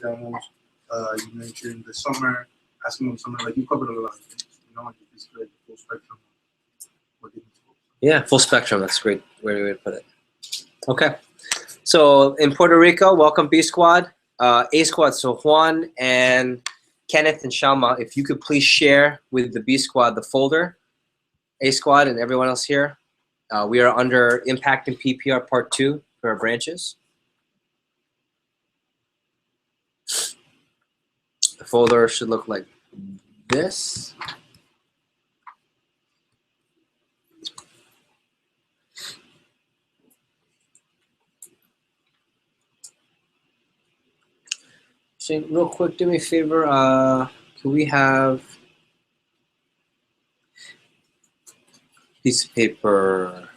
demos. You mentioned the summer, asking them summer, like you covered a lot of things. You know, like it's like the full spectrum. Yeah, full spectrum. That's a great way to put it. Okay. So in Puerto Rico, welcome B Squad, A Squad. So Juan and Kenneth and Shalma, if you could please share with the B Squad the folder, A Squad and everyone else here. We are under Impact and PPR Part 2 for our branches. The folder should look like this. So real quick, do me a favor. Can we have piece of paper?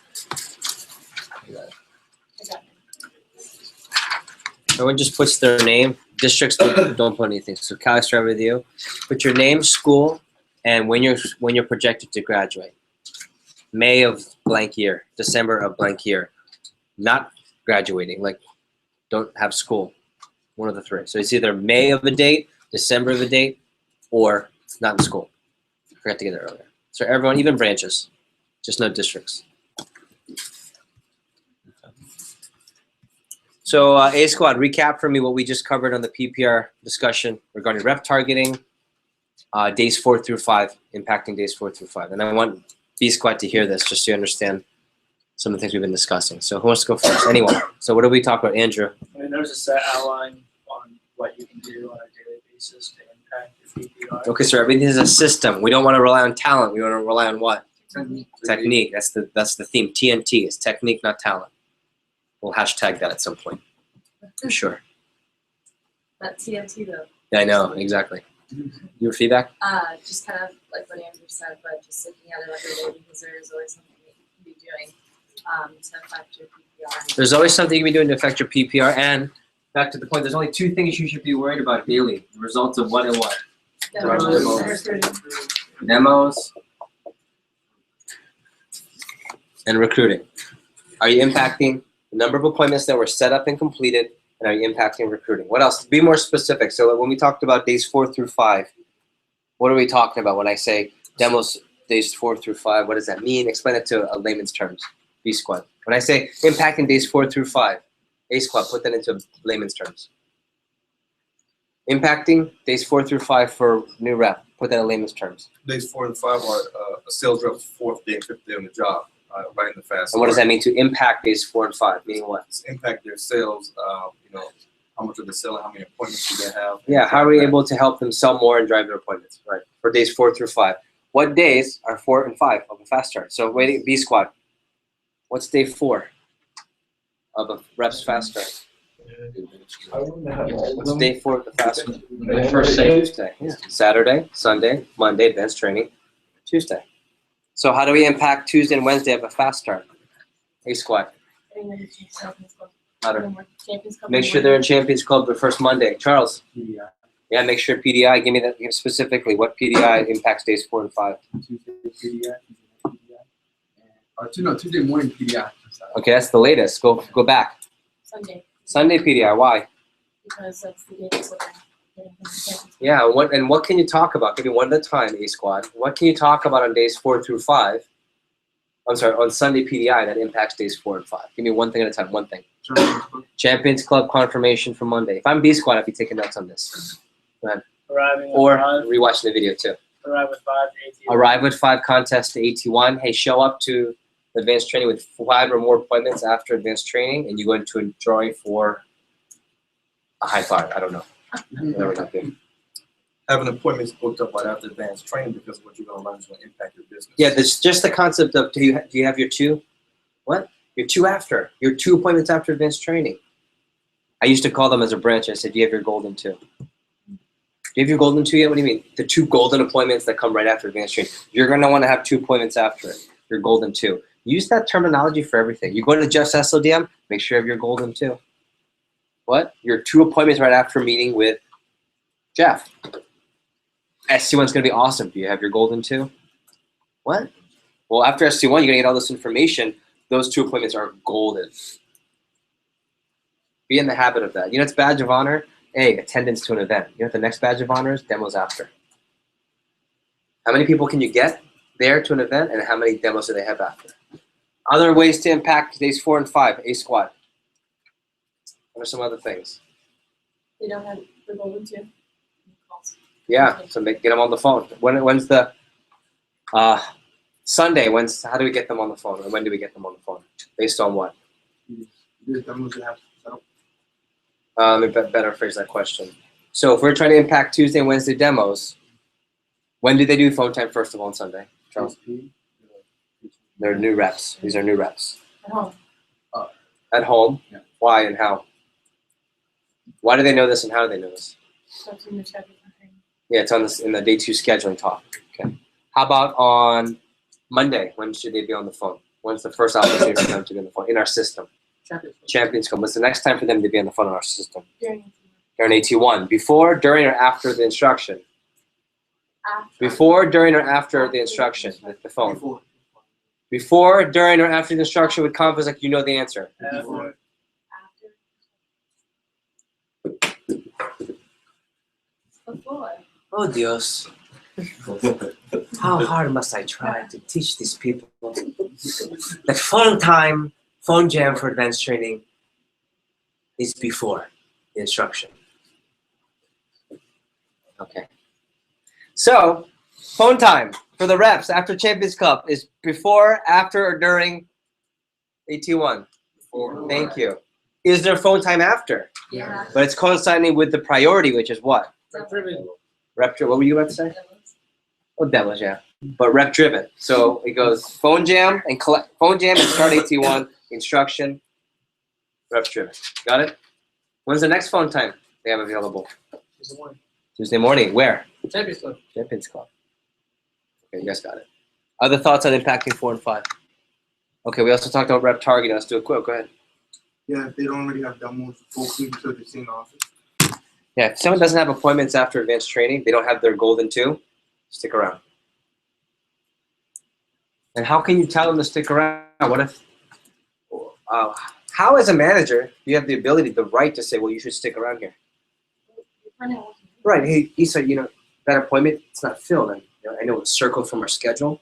Everyone just puts their name. Districts don't put anything. So Cal, I start with you. Put your name, school, and when you're projected to graduate. May of blank year, December of blank year. Not graduating, like don't have school. One of the three. So it's either May of a date, December of a date, or not in school. I forgot to get it earlier. So everyone, even branches, just no districts. So A Squad, recap for me what we just covered on the PPR discussion regarding rep targeting, days 4 through 5, impacting days 4 through 5. And I want B Squad to hear this just so you understand some of the things we've been discussing. So who wants to go first? Anyone. So what did we talk about, Andrew? I mean, there's a set outline on what you can do on a daily basis to impact your PPR. Okay, so everything is a system. We don't want to rely on talent. We want to rely on what? Technique. Technique. That's the theme. TNT is technique, not talent. We'll hashtag that at some point. For sure. That TNT though. Yeah, I know, exactly. Your feedback? Just kind of like what Andrew said, but just looking at it every day because there is always something that you can be doing to affect your PPR. There's always something you can be doing to affect your PPR. And back to the point, there's only 2 things you should be worried about daily. The results of what and what? Demos and recruiting. Are you impacting the number of appointments that were set up and completed, and are you impacting recruiting? What else? Be more specific. So when we talked about days 4 through 5, what are we talking about when I say demos days 4 through 5? What does that mean? Explain it to a layman's terms. B Squad. When I say impacting days 4 through 5, A Squad, put that into layman's terms. Impacting days 4 through 5 for new rep. Put that in layman's terms. Days 4 and 5 are a sales rep's 4th day and 5th day on the job, right in the fast. And what does that mean to impact days 4 and 5? Meaning what? It's impact their sales. You know, how much are they selling? How many appointments do they have? Yeah. How are we able to help them sell more and drive their appointments? Right. For days 4 through 5. What days are 4 and 5 of a fast start? So waiting, B Squad. What's day 4 of a rep's fast start? What's day 4 of the fast start? First day, Tuesday. Yeah. Saturday, Sunday, Monday, advanced training, Tuesday. So how do we impact Tuesday and Wednesday of a fast start? A Squad. How to make sure they're in Champions Club the first Monday. Charles. PDI. Yeah, make sure PDI. Give me that specifically. What PDI impacts days 4 and 5? Tuesday PDI. Tuesday morning PDI. Okay, that's the latest. Go back. Sunday PDI. Why? Because that's the day before. Yeah. What can you talk about? Give me one at a time, A Squad. What can you talk about on days 4 through 5? I'm sorry, on Sunday PDI that impacts days 4 and 5. Give me one thing at a time. One thing. Champions Club confirmation for Monday. If I'm B Squad, I'd be taking notes on this. Go ahead. Or rewatching the video too. Arrive with 5 to AT1. Arrive with 5 contest to AT1. Hey, show up to advanced training with 5 or more appointments after advanced training, and you go into a drawing for a high 5. I don't know. Whatever that be. Having appointments booked up right after advanced training because what you're going to learn is going to impact your business. Yeah, there's just the concept of do you have your 2? What? Your 2 after. Your 2 appointments after advanced training. I used to call them as a branch. I said, do you have your golden 2? Do you have your golden 2 yet? What do you mean? The 2 golden appointments that come right after advanced training. You're going to want to have 2 appointments after it. Your golden 2. Use that terminology for everything. You go to Jeff's SODM, make sure you have your golden 2. What? Your 2 appointments right after meeting with Jeff. SC1's going to be awesome. Do you have your golden 2? What? Well, after SC1, you're going to get all this information. Those 2 appointments are golden. Be in the habit of that. You know, it's badge of honor. A, attendance to an event. You know what the next badge of honor is? Demos after. How many people can you get there to an event, and how many demos do they have after? Other ways to impact days 4 and 5, A squad. What are some other things? They don't have the golden two. Yeah, so get them on the phone. When's the Sunday? How do we get them on the phone? And when do we get them on the phone? Based on what? The demos you have set up. Let me better phrase that question. So if we're trying to impact Tuesday and Wednesday demos, when do they do phone time first of all on Sunday? Charles? They're new reps. These are new reps. At home. At home? Yeah. Why and how? Why do they know this and how do they know this? That's in the schedule. Yeah, it's on this in the day 2 scheduling talk. Okay. How about on Monday? When should they be on the phone? When's the first opportunity for them to be on the phone in our system? Champions Cup. What's the next time for them to be on the phone in our system? During AT1. Before, during, or after the instruction? Before, during, or after the instruction with the phone? Before, during, or after the instruction with confidence like you know the answer? Before. Before. Oh, Dios. How hard must I try to teach these people that phone jam for advanced training is before the instruction. Okay. So, phone time for the reps after Champions Cup is before, after, or during AT1? Before. Thank you. Is there phone time after? Yeah. But it's coinciding with the priority, which is what? Rep driven. What were you about to say? Oh, demos, yeah. But rep driven. So it goes phone jam and start AT1, instruction, rep driven. Got it? When's the next phone time they have available? Tuesday morning. Where? Champions Club. Champions Club. Okay, you guys got it. Other thoughts on impacting 4 and 5? Okay, we also talked about rep targeting. Let's do a quick. Go ahead. Yeah, if they don't already have demos, folks need to the same office. Yeah, if someone doesn't have appointments after advanced training, they don't have their golden 2, stick around. And how can you tell them to stick around? What if, how as a manager, do you have the ability, the right to say, well, you should stick around here? Right, hey, he said, that appointment, it's not filled. And I know it's circled from our schedule.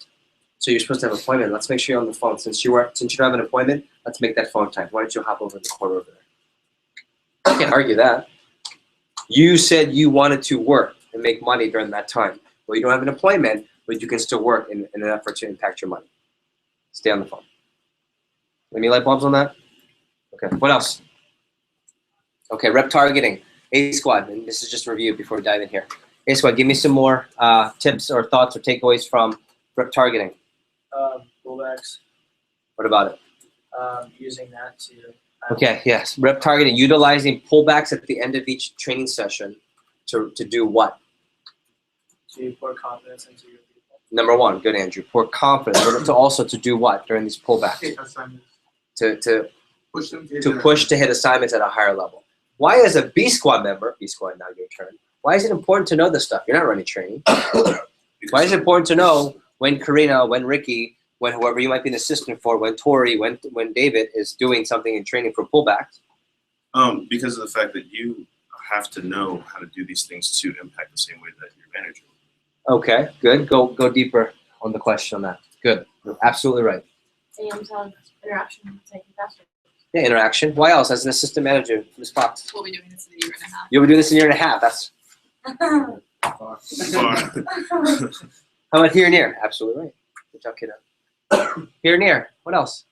So you're supposed to have an appointment. Let's make sure you're on the phone. Since you don't have an appointment, let's make that phone time. Why don't you hop over the corner over there? I can't argue that. You said you wanted to work and make money during that time. Well, you don't have an appointment, but you can still work in an effort to impact your money. Stay on the phone. Any light bulbs on that? Okay, what else? Okay, rep targeting. A squad, and this is just a review before we dive in here. A squad, give me some more tips or thoughts or takeaways from rep targeting. Pullbacks. What about it? Using that to. Okay, yes. Rep targeting, utilizing pullbacks at the end of each training session to do what? To pour confidence into your people. Number 1, good, Andrew. Pour confidence. But to do what during these pullbacks? Take assignments. To Push them push to hit assignments at a higher level. Why, as a B squad member, B squad, now your turn. Why is it important to know this stuff? You're not running training. Why is it important to know when Karina, when Ricky, when whoever you might be an assistant for, when Tori, when David is doing something in training for pullbacks? Because of the fact that you have to know how to do these things to impact the same way that your manager will. Okay, good. Go deeper on the question on that. Good. You're absolutely right. And interaction, taking faster. Yeah, interaction. Why else? As an assistant manager, Ms. Fox. We'll be doing this in a year and a half. You'll be doing this in a year and a half. That's how about here and here? Absolutely right. Good job, kiddo. Here and here. What else?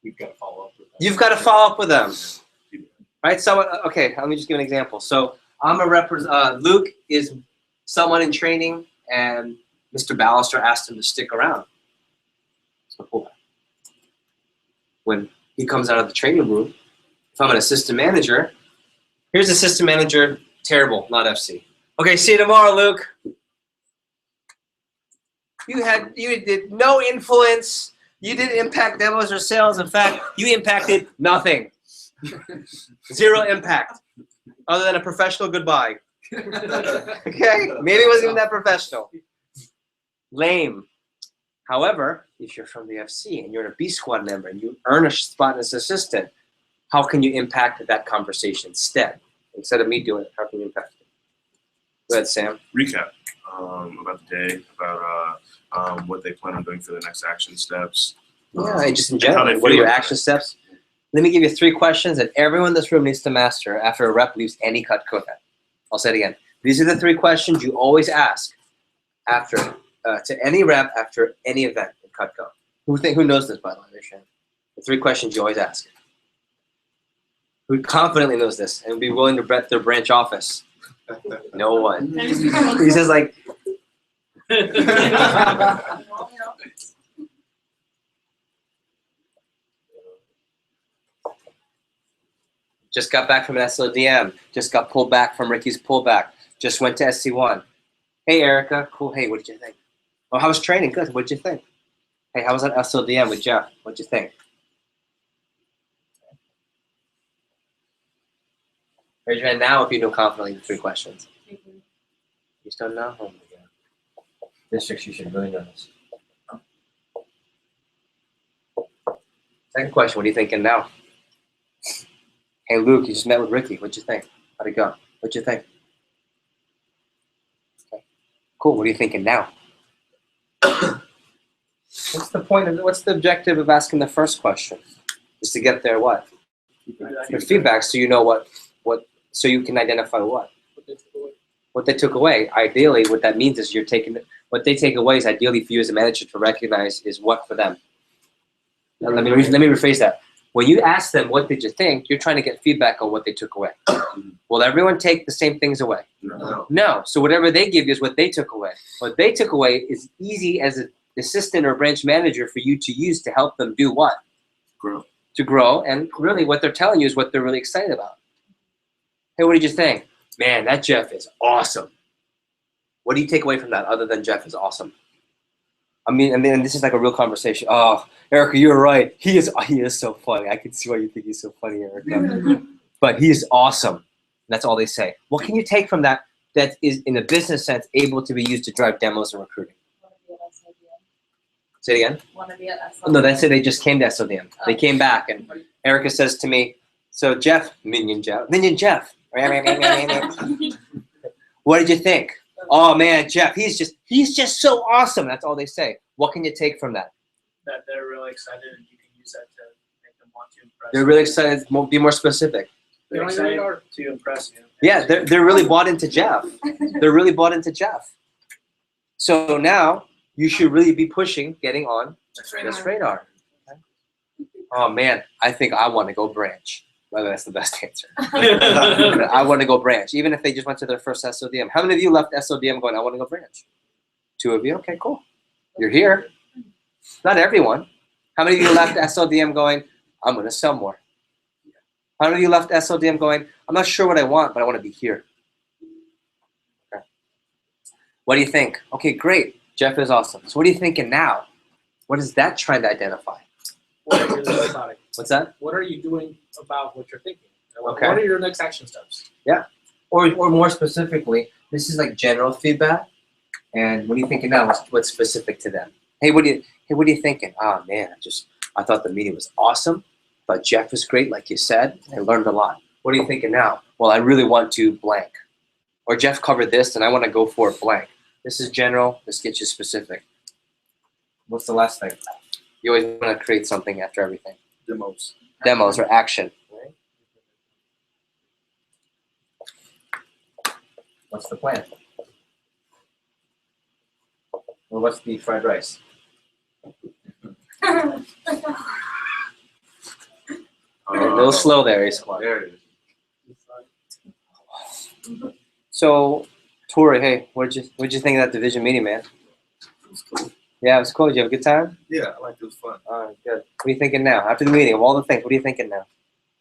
We've got to follow up with that. You've got to follow up with them. Right? So, okay, let me just give an example. So I'm a Luke is someone in training, and Mr. Ballister asked him to stick around. So pull back. When he comes out of the training room, if I'm an assistant manager, here's assistant manager, terrible, not FC. Okay, see you tomorrow, Luke. You did no influence. You didn't impact demos or sales. In fact, you impacted nothing. 0 impact, other than a professional goodbye. Okay, maybe it wasn't even that professional. Lame. However, if you're from the FC and you're a B squad member and you earn a spot as assistant, How can you impact that conversation instead of me doing it? How can you impact it? Go ahead, Sam. Recap about the day, about what they plan on doing for the next action steps. Yeah, and just in and how general, they what are feel your about action steps? Let me give you 3 questions that everyone in this room needs to master after a rep leaves any Cutco event. I'll say it again. These are the 3 questions you always ask after to any rep after any event in Cutco. Who knows this, by the way? Raise your hand. The 3 questions you always ask. Who confidently knows this and would be willing to bet their branch office? No one. He says like, just got back from an SODM. Just got pulled back from Ricky's pullback. Just went to SC1. Hey, Erica. Cool. Hey, what did you think? Oh, how was training? Good. What did you think? Hey, how was that SODM with Jeff? What did you think? Raise your hand now if you know confidently the 3 questions. You still know? Oh my God. Districts, you should really know this. Second question, what are you thinking now? Hey, Luke, you just met with Ricky. What'd you think? How'd it go? What'd you think? Okay. Cool, what are you thinking now? What's the objective of asking the first question? Is to get their what? Their feedback, so you know what, so you can identify what they took away. Ideally, what that means is what they take away is ideally for you as a manager to recognize is what for them. Now, let me rephrase that. When you ask them what did you think, you're trying to get feedback on what they took away. Will everyone take the same things away? No. So whatever they give you is what they took away. What they took away is easy as an assistant or branch manager for you to use to help them do what? Grow. To grow, and really what they're telling you is what they're really excited about. Hey, what did you think? Man, that Jeff is awesome. What do you take away from that other than Jeff is awesome? I mean, this is like a real conversation. Oh, Erica, you're right. He is so funny. I can see why you think he's so funny, Erica. But he is awesome. That's all they say. What can you take from that is, in a business sense, able to be used to drive demos and recruiting? Say it again. Want to be at SLDM? No, that's it. They just came to SODM. They came back, and Erica says to me, "So Jeff, Minion Jeff, what did you think? Oh man, Jeff, he's just so awesome." That's all they say. What can you take from that? That they're really excited and you can use that to make them want to impress. They're really excited. Be more specific. They're excited to impress you. Yeah, they're really bought into Jeff. They're really bought into Jeff. So now you should really be pushing, getting on this radar. Okay. Oh man, I think I want to go branch. Well, that's the best answer. I want to go branch, even if they just went to their first SODM. How many of you left SODM going, I want to go branch? 2 of you? Okay, cool. You're here. Not everyone. How many of you left SODM going, I'm going to sell more? How many of you left SODM going, I'm not sure what I want, but I want to be here? Okay. What do you think? Okay, great. Jeff is awesome. So what are you thinking now? What is that trying to identify? What are you doing about it? What's that? What are you doing about what you're thinking? Okay. What are your next action steps? Yeah. Or more specifically, this is like general feedback. And what are you thinking now? What's specific to them? Hey, what are you thinking? Oh man, I thought the meeting was awesome. But Jeff was great, like you said. I learned a lot. What are you thinking now? Well, I really want to blank. Or Jeff covered this and I want to go for blank. This is general. This gets you specific. What's the last thing? You always want to create something after everything. Demos or action. What's the plan? Or what's the fried rice? A little slow there, Ace. There it is. So, Tori, hey, what'd you think of that division meeting, man? It was cool. Yeah, it was cool. Did you have a good time? Yeah, I liked it. It was fun. All right, good. What are you thinking now? After the meeting, of all the things, what are you thinking now?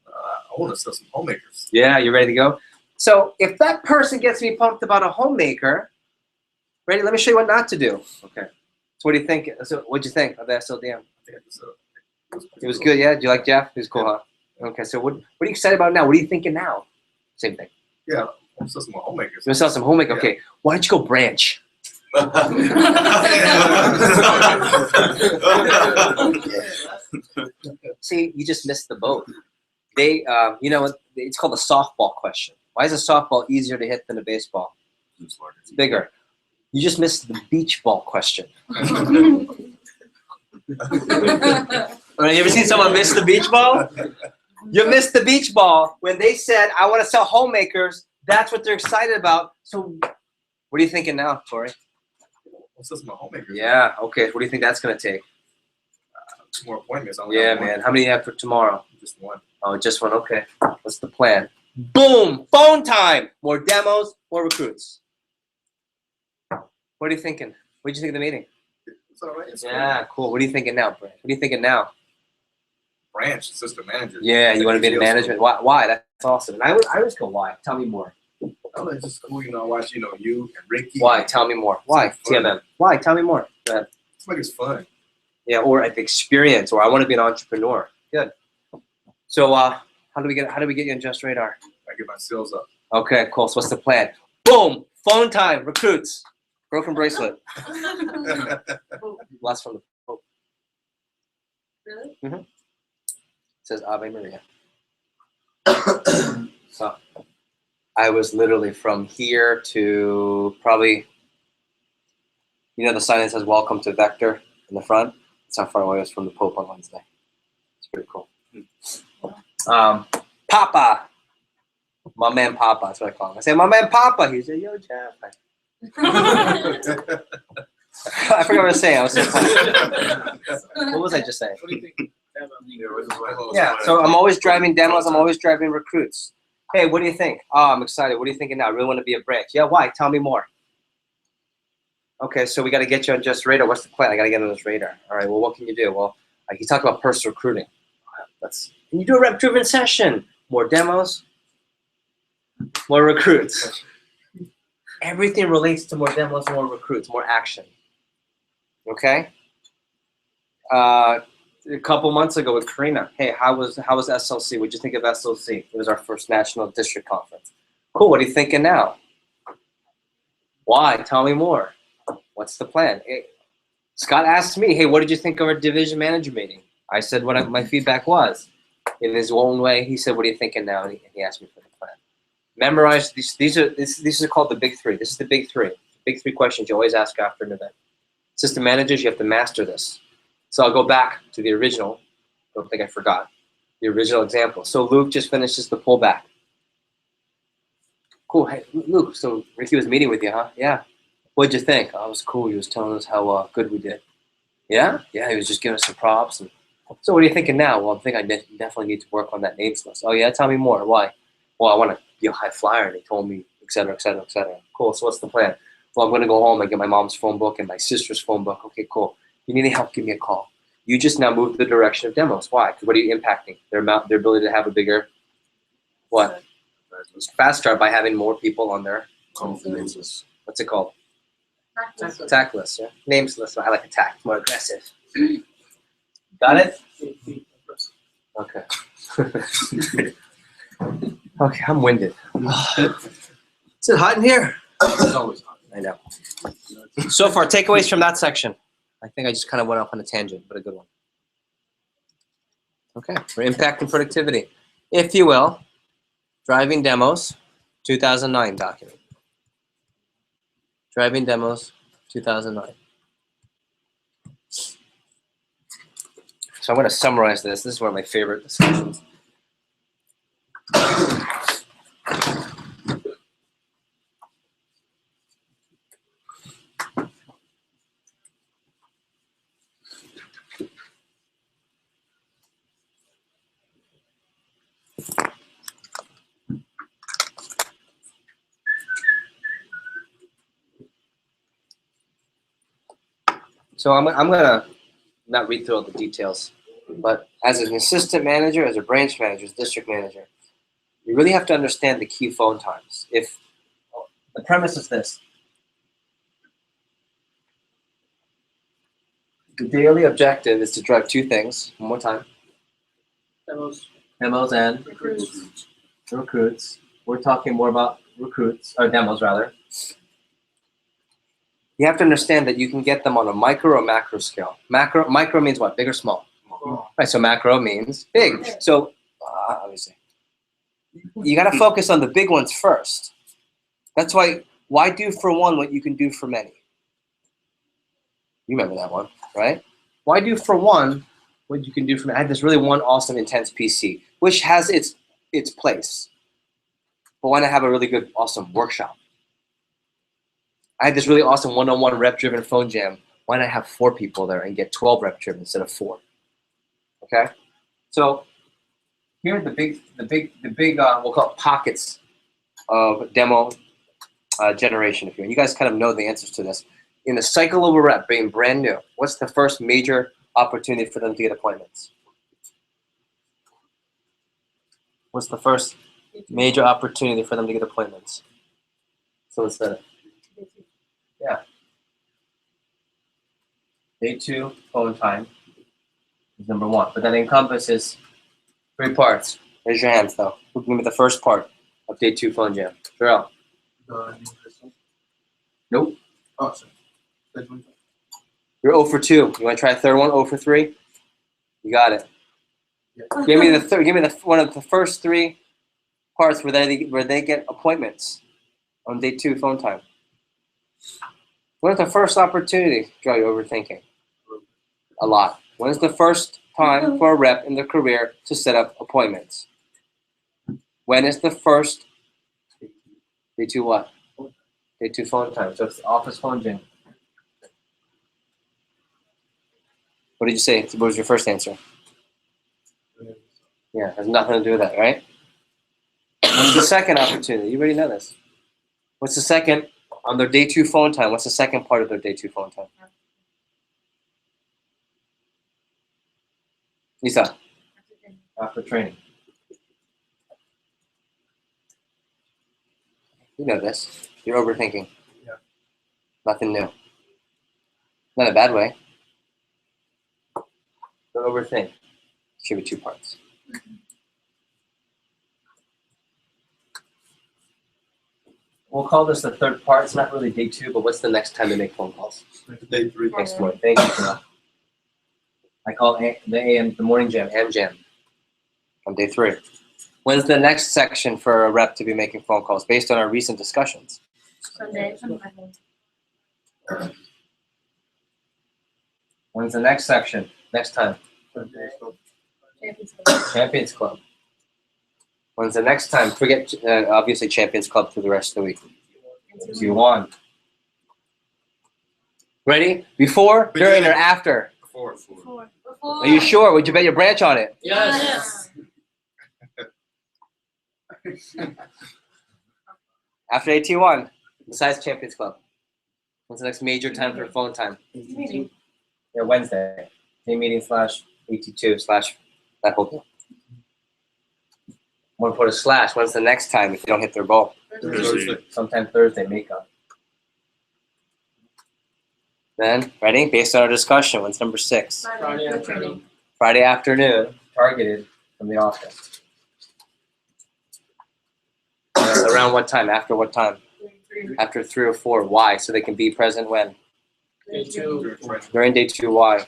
I want to sell some homemakers. Yeah, you ready to go? So, if that person gets me pumped about a homemaker, ready? Let me show you what not to do. Okay. So, what do you think? So, what'd you think of the SLDM? I think It was good, yeah? Did you like Jeff? He was cool, huh? Okay, so what are you excited about now? What are you thinking now? Same thing. Yeah, I want to sell some homemakers. You want to sell some homemaker? Okay, why don't you go branch? See, you just missed the boat. They, you know, it's called a softball question. Why is a softball easier to hit than a baseball? It's larger. It's bigger. You just missed the beach ball question. All right, you ever seen someone miss the beach ball? You missed the beach ball when they said, I want to sell homemakers. That's what they're excited about. So what are you thinking now, Tori? What's this, my homemakers? Yeah, okay. What do you think that's going to take? 2 more appointments. I only Yeah, have one. man. How many do you have for tomorrow? Just one. Oh, just one. Okay. What's the plan? Boom! Phone time! More demos, more recruits. What are you thinking? What did you think of the meeting? It's all right. It's Yeah, cool. What are you thinking now, Brad? What are you thinking now? branch assistant manager. Yeah, you want to be in management? Why? That's awesome. And I always go, why? Tell me more. Oh, it's just cool, you know. I watch, you know, you and Ricky. Why? Tell me more. Why? TMM. Why? Tell me more. Go ahead. It's like it's fun. Yeah, or I've experience, or I want to be an entrepreneur. Good. So, how do we get you in Just Radar? I get my sales up. Okay, cool. So what's the plan? Boom! Phone time. Recruits. Broken bracelet. Last from the Pope. Really? It says Ave Maria. So, I was literally from here to probably, you know, the sign that says "Welcome to Vector" in the front. That's how far away I was from the Pope on Wednesday. It's pretty cool. Papa, my man Papa. That's what I call him. I say, "My man Papa." He said, "Yo, Jeff." I forgot what I was saying. I was so funny. What was I just saying? What do you think? Yeah, so I'm always driving demos. I'm always driving recruits. Hey, what do you think? Oh, I'm excited. What are you thinking now? I really want to be a branch. Yeah, why? Tell me more. Okay, so we got to get you on Just Radar. What's the plan? I got to get on this radar. All right, well, what can you do? Well, you talk about personal recruiting. Can you do a rep-driven session? More demos, more recruits. Everything relates to more demos, more recruits, more action. Okay? A couple months ago with Karina, hey, how was SLC? What'd you think of SLC? It was our first national district conference. Cool, what are you thinking now? Why? Tell me more. What's the plan? Hey, Scott asked me, hey, what did you think of our division manager meeting? I said what my feedback was. In his own way, he said, what are you thinking now? And he asked me for the plan. Memorize these are called the big three. This is the big three. Big three questions you always ask after an event. System managers, you have to master this. So I'll go back to the original. Don't think I forgot. The original example. So Luke just finishes the pullback. Cool. Hey, Luke, so Ricky was meeting with you, huh? Yeah. What'd you think? Oh, it was cool. He was telling us how good we did. Yeah? Yeah, he was just giving us some props. And so what are you thinking now? Well, I think I definitely need to work on that names list. Oh, yeah? Tell me more. Why? Well, I want to be a high flyer. And he told me, et cetera, et cetera, et cetera. Cool. So what's the plan? Well, I'm going to go home and get my mom's phone book and my sister's phone book. Okay, cool. You need any help, give me a call. You just now move the direction of demos. Why? Because what are you impacting? Their ability to have a bigger, what? Fast start by having more people on their names list. What's it called? Attack list, yeah. Names list. I like attack. More aggressive. Got it? Okay. Okay, I'm winded. Is it hot in here? It's always hot. I know. So far, takeaways from that section. I think I just kind of went off on a tangent, but a good one. Okay, for impact and productivity. If you will, driving demos, 2009 document. Driving demos, 2009. So I'm going to summarize this. This is one of my favorite discussions. So I'm gonna not read through all the details, but as an assistant manager, as a branch manager, as a district manager, you really have to understand the key phone times. If the premise is this, the daily objective is to drive two things. One more time. Demos, Demos and recruits. We're talking more about recruits, or demos rather. You have to understand that you can get them on a micro or macro scale. Micro means what? Big or small? Right, so macro means big. So obviously, You got to focus on the big ones first. That's why do for one what you can do for many? You remember that one, right? Why do for one what you can do for many? I had this really one awesome intense PC, which has its place. But why not have a really good, awesome workshop? I had this really awesome one-on-one rep-driven phone jam. Why not have 4 people there and get 12 rep-driven instead of 4? Okay, so here are the big we'll call it pockets of demo generation. If you guys kind of know the answers to this, in the cycle of a rep being brand new, what's the first major opportunity for them to get appointments? What's the first major opportunity for them to get appointments? So it's the day 2 phone time is number 1, but that encompasses 3 parts. Raise your hands though. Who can give me the first part of day 2 phone jam? Jarrell. The new system. Nope. Oh, sorry. Scheduling. You're 0 for 2. You want to try a third one? 0 for 3. You got it. Yeah. Give me the third. Give me one of the first 3 parts where they get appointments on day 2 phone time. When is the first opportunity? Joe, you're overthinking. A lot. When is the first time for a rep in their career to set up appointments? When is the first day 2 what? Day 2 phone time. So it's the office phone jam. What did you say? What was your first answer? Yeah, has nothing to do with that, right? What's the second opportunity? You already know this. What's the second on their day 2 phone time? What's the second part of their day 2 phone time? Lisa. After training. You know this. You're overthinking. Yeah. Nothing new. Not in a bad way. Don't overthink. Should be 2 parts. We'll call this the third part. It's not really day 2, but what's the next time they make phone calls? Day 3. Next morning. Thank you, Carol. I call the morning jam, jam, on day 3. When's the next section for a rep to be making phone calls based on our recent discussions? Sunday. When's the next section? Next time? Champions Club. When's the next time? Forget, obviously, Champions Club for the rest of the week. Q1. Ready? Before, during, or after? Before. Are you sure? Would you bet your branch on it? Yes. After AT1, besides Champions Club. When's the next major time for phone time? Meeting. Yeah, Wednesday. Team meeting / AT2 / that whole thing. I'm gonna put a slash. When's the next time if you don't hit their goal? Thursday. Sometime Thursday, makeup. Then, ready? Based on our discussion, when's number 6? Friday afternoon. Friday afternoon, targeted from the office. Around what time? After what time? After 3 or 4. Why? So they can be present when? Day 2. During day 2, why?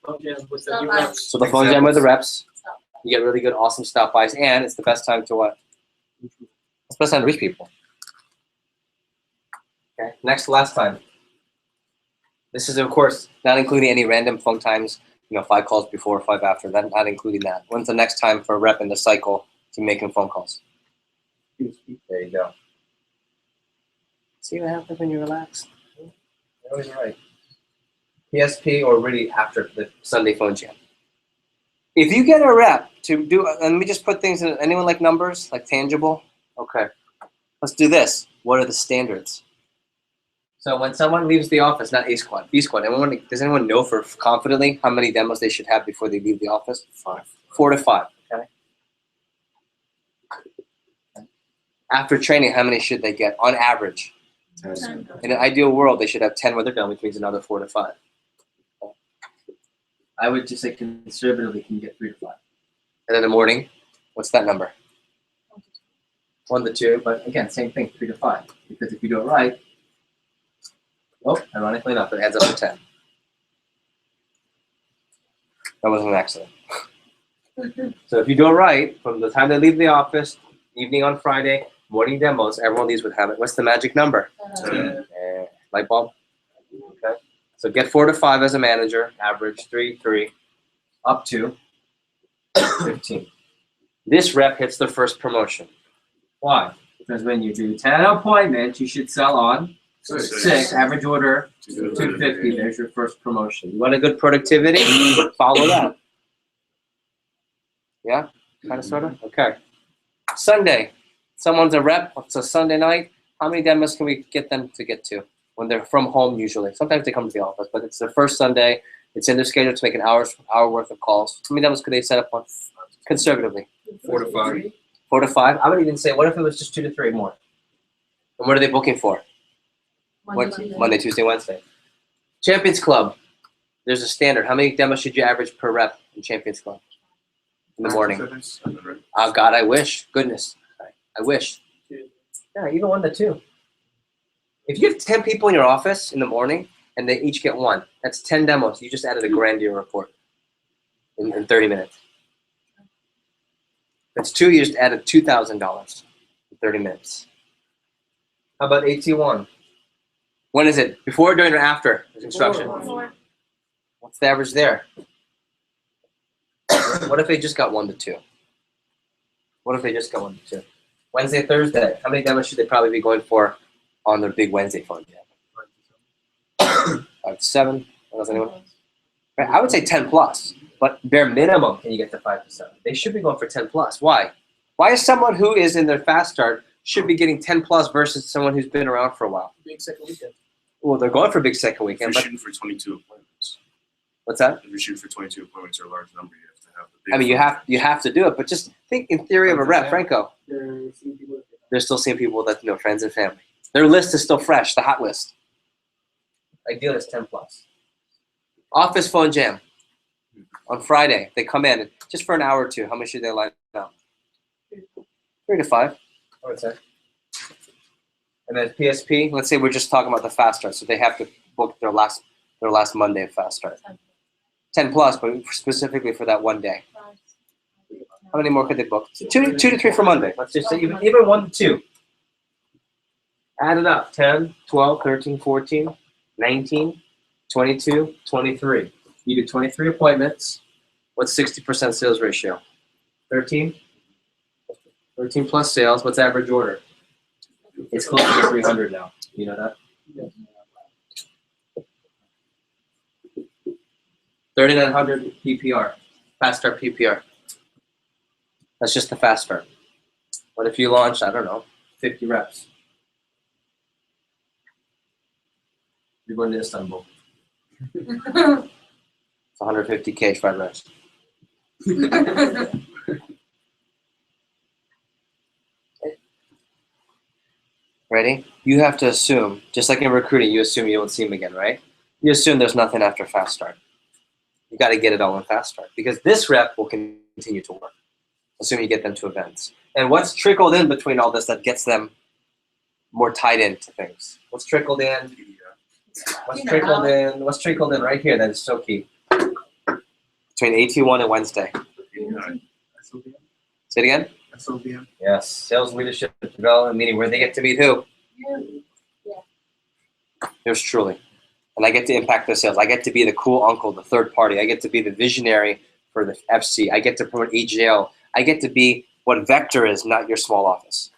Phone jam with the new reps. So the phone jam with the reps. You get really good, awesome stop bys, and it's the best time to what? It's the best time to reach people. Okay, next, last time. This is, of course, not including any random phone times, 5 calls before, 5 after, not including that. When's the next time for a rep in the cycle to making phone calls? There you go. See what happens when you relax? You're always right. PSP or really after the Sunday phone jam. If you get a rep to do, let me just put things in, anyone like numbers, like tangible? Okay. Let's do this. What are the standards? So when someone leaves the office, not A squad, B squad, does anyone know for confidently how many demos they should have before they leave the office? 5. 4 to 5, okay? After training, how many should they get on average? 10. In an ideal world, they should have 10 when they're done, which means another 4 to 5. I would just say conservatively, can you get 3 to 5? And in the morning, what's that number? 1 to 2, but again, same thing, 3 to 5. Because if you do it right, ironically enough, it adds up to 10. That wasn't an accident. So if you do it right, from the time they leave the office Evening on Friday, morning demos. Everyone leaves with habit. What's the magic number? Light bulb. Okay. So get 4 to 5 as a manager. Average 3, up to 15. This rep hits the first promotion. Why? Because when you do 10 appointments, you should sell on 6. Average order 250. There's your first promotion. You want a good productivity? Follow that. Yeah? Kind of, sort of? Okay. Sunday. Someone's a rep. It's a Sunday night. How many demos can we get them to get to when they're from home usually? Sometimes they come to the office, but it's their first Sunday. It's in their schedule to make an hour worth of calls. How many demos could they set up on conservatively? 4 to 5. 4 to 5? I would even say, what if it was just 2 to 3 more? And what are they booking for? Monday, Tuesday, Wednesday. Champions Club. There's a standard. How many demos should you average per rep in Champions Club in the morning? Oh, God, I wish. Goodness. I wish. Yeah, even 1 to 2. If you have 10 people in your office in the morning and they each get 1, that's 10 demos. You just added a grand to your report in 30 minutes. That's 2. You just added $2,000 in 30 minutes. How about AT1? When is it? Before, during, or after instruction? What's the average there? What if they just got 1 to 2? What if they just got 1 to 2? Wednesday, Thursday. How many demos should they probably be going for on their big Wednesday fund? 5 to 7. What else, anyone? Right, I would say 10 plus, but bare minimum can you get to 5 to 7. They should be going for 10 plus. Why? Why is someone who is in their fast start should be getting 10 plus versus someone who's been around for a while? Big second weekend. Well, they're going for big second If weekend, you're but shooting for 22 appointments, what's that? if you're shooting for 22 appointments or a large number, you have to have the big. I mean, you have to do it, but just think in theory of a rep, Franco. They're seeing people. They're still seeing people that know, friends and family. Their list is still fresh, the hot list. Ideal is 10 plus. Office phone jam. On Friday, they come in just for an hour or two. How much should they line up? 3 to 5, I would say. And then PSP, let's say we're just talking about the fast start, so they have to book their last Monday of fast start. 10 plus, but specifically for that one day. How many more could they book? 2 to 3 for Monday. Let's just say even 1 to 2. Add it up. 10, 12, 13, 14, 19, 22, 23. You do 23 appointments. What's 60% sales ratio? 13? 13 plus sales. What's average order? It's close to 300 now. You know that? Yeah. 3,900 PPR. Fast start PPR. That's just the fast start. What if you launch, I don't know, 50 reps? You're going to Istanbul. It's 150K fried rice. Ready? You have to assume, just like in recruiting, you assume you won't see them again, right? You assume there's nothing after fast start. You got to get it all in fast start because this rep will continue to work, assuming you get them to events. And what's trickled in between all this that gets them more tied into things? What's trickled in? What's trickled in right here that is so key? Between AT1 and Wednesday. Say it again? SOBM. Yes, sales leadership development meeting where they get to meet who? Yours truly. And I get to impact their sales. I get to be the cool uncle, the third party. I get to be the visionary for the FC. I get to promote AGL. I get to be what Vector is, not your small office.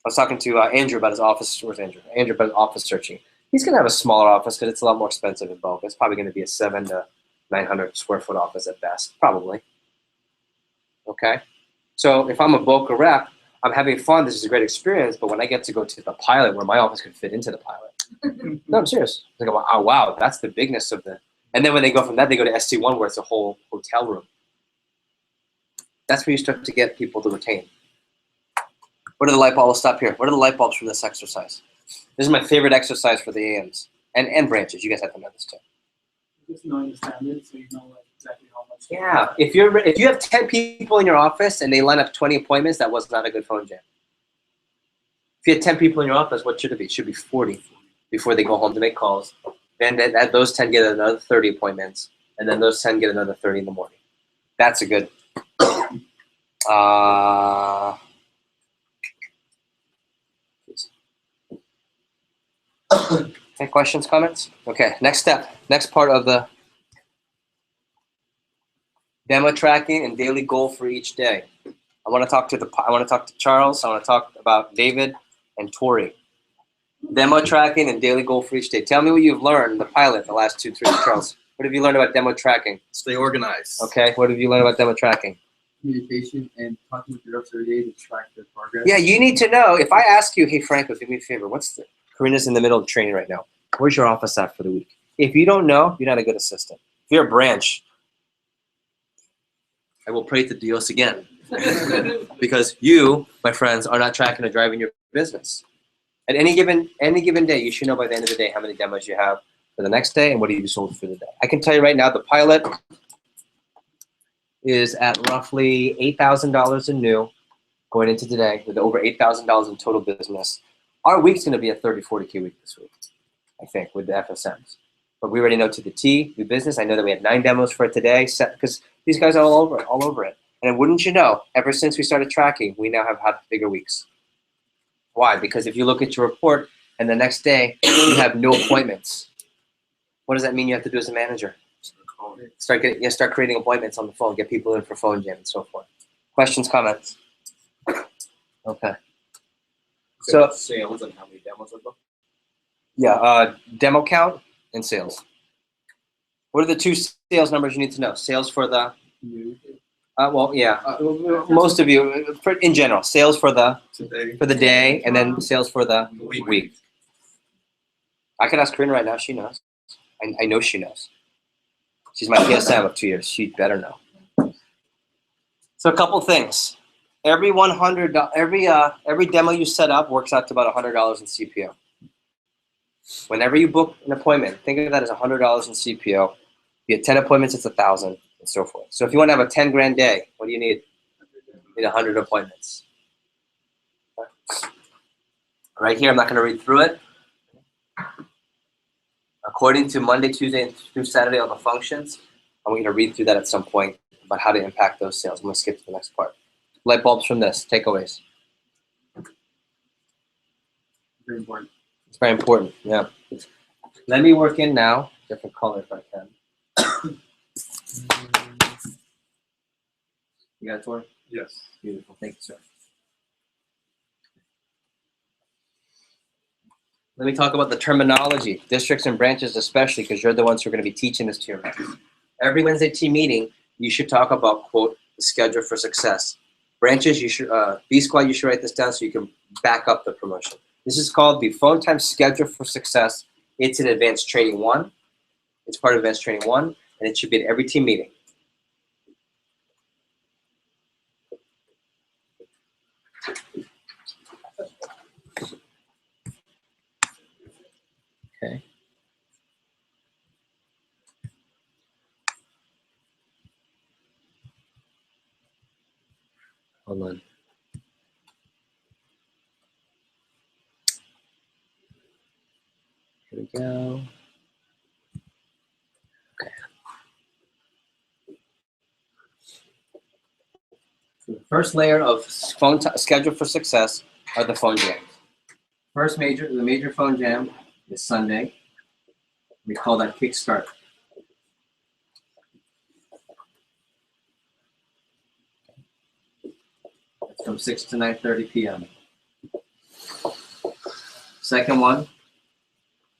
I was talking to Andrew about his office. Where's Andrew? Andrew about office searching. He's going to have a smaller office because it's a lot more expensive in bulk. It's probably going to be a 700 to 900 square foot office at best, probably. Okay? So if I'm a Boca rep, I'm having fun. This is a great experience. But when I get to go to the pilot where my office could fit into the pilot. No, I'm serious. Like, oh, wow, that's the bigness of the. And then when they go from that, they go to SC1 where it's a whole hotel room. That's where you start to get people to retain. What are the light bulbs? I'll stop here. What are the light bulbs from this exercise? This is my favorite exercise for the AMs and branches. You guys have to know this too. Just knowing the standards, so you know like exactly how much. Yeah, if you have 10 people in your office and they line up 20 appointments, that was not a good phone jam. If you had 10 people in your office, what should it be? It should be 40 before they go home to make calls. And then those 10 get another 30 appointments, and then those 10 get another 30 in the morning. That's a good. Okay, questions, comments? Okay, next step, next part of the demo tracking and daily goal for each day. I want to talk to Charles. I want to talk about David and Tori. Demo tracking and daily goal for each day. Tell me what you've learned, the pilot, the last 2, 3. Charles, what have you learned about demo tracking? Stay organized. Okay, what have you learned about demo tracking? Communication and talking with your reps every day to track their progress. Yeah, you need to know. If I ask you, hey Franco, do me a favor. Karina's in the middle of training right now. Where's your office at for the week? If you don't know, you're not a good assistant. If you're a branch, I will pray to Dios again. Because you, my friends, are not tracking or driving your business. At any given day, you should know by the end of the day how many demos you have for the next day and what have you sold for the day. I can tell you right now, the pilot is at roughly $8,000 in new going into today with over $8,000 in total business. Our week's going to be a 30, 40K week this week, I think, with the FSMs. But we already know to the T, new business. I know that we had 9 demos for it today because these guys are all over it. And wouldn't you know, ever since we started tracking, we now have had bigger weeks. Why? Because if you look at your report and the next day you have no appointments, what does that mean you have to do as a manager? Start creating appointments on the phone, get people in for phone jam and so forth. Questions, comments? Okay. So sales and how many demos are booked? Yeah, demo count and sales. What are the 2 sales numbers you need to know? Sales for the most of you, in general, sales for the day, and then sales for the week. I can ask Karina right now. She knows. I know she knows. She's my PSM of 2 years. She better know. So a couple things. Every demo you set up works out to about $100 in CPO. Whenever you book an appointment, think of that as $100 in CPO. You get 10 appointments, it's 1,000, and so forth. So if you want to have a 10 grand day, what do you need? You need 100 appointments. Right here, I'm not going to read through it. According to Monday, Tuesday, through Saturday, all the functions, I want you to read through that at some point about how to impact those sales. I'm going to skip to the next part. Light bulbs from this, takeaways. Very important. It's very important, yeah. Let me work in now, different color if I can. You got it, Tori? Yes. Beautiful, thank you, sir. Let me talk about the terminology, districts and branches especially, because you're the ones who are going to be teaching this to your reps. Every Wednesday team meeting, you should talk about, quote, the schedule for success. Branches, you should, B-Squad, you should write this down so you can back up the promotion. This is called the Phone Time Schedule for Success. It's in Advanced Training 1. It's part of Advanced Training 1, and it should be at every team meeting. Okay. Hold on. Here we go. Okay. So the first layer of schedule for success are the phone jams. The major phone jam is Sunday. We call that kickstart. It's from 6 to 9:30 p.m. Second one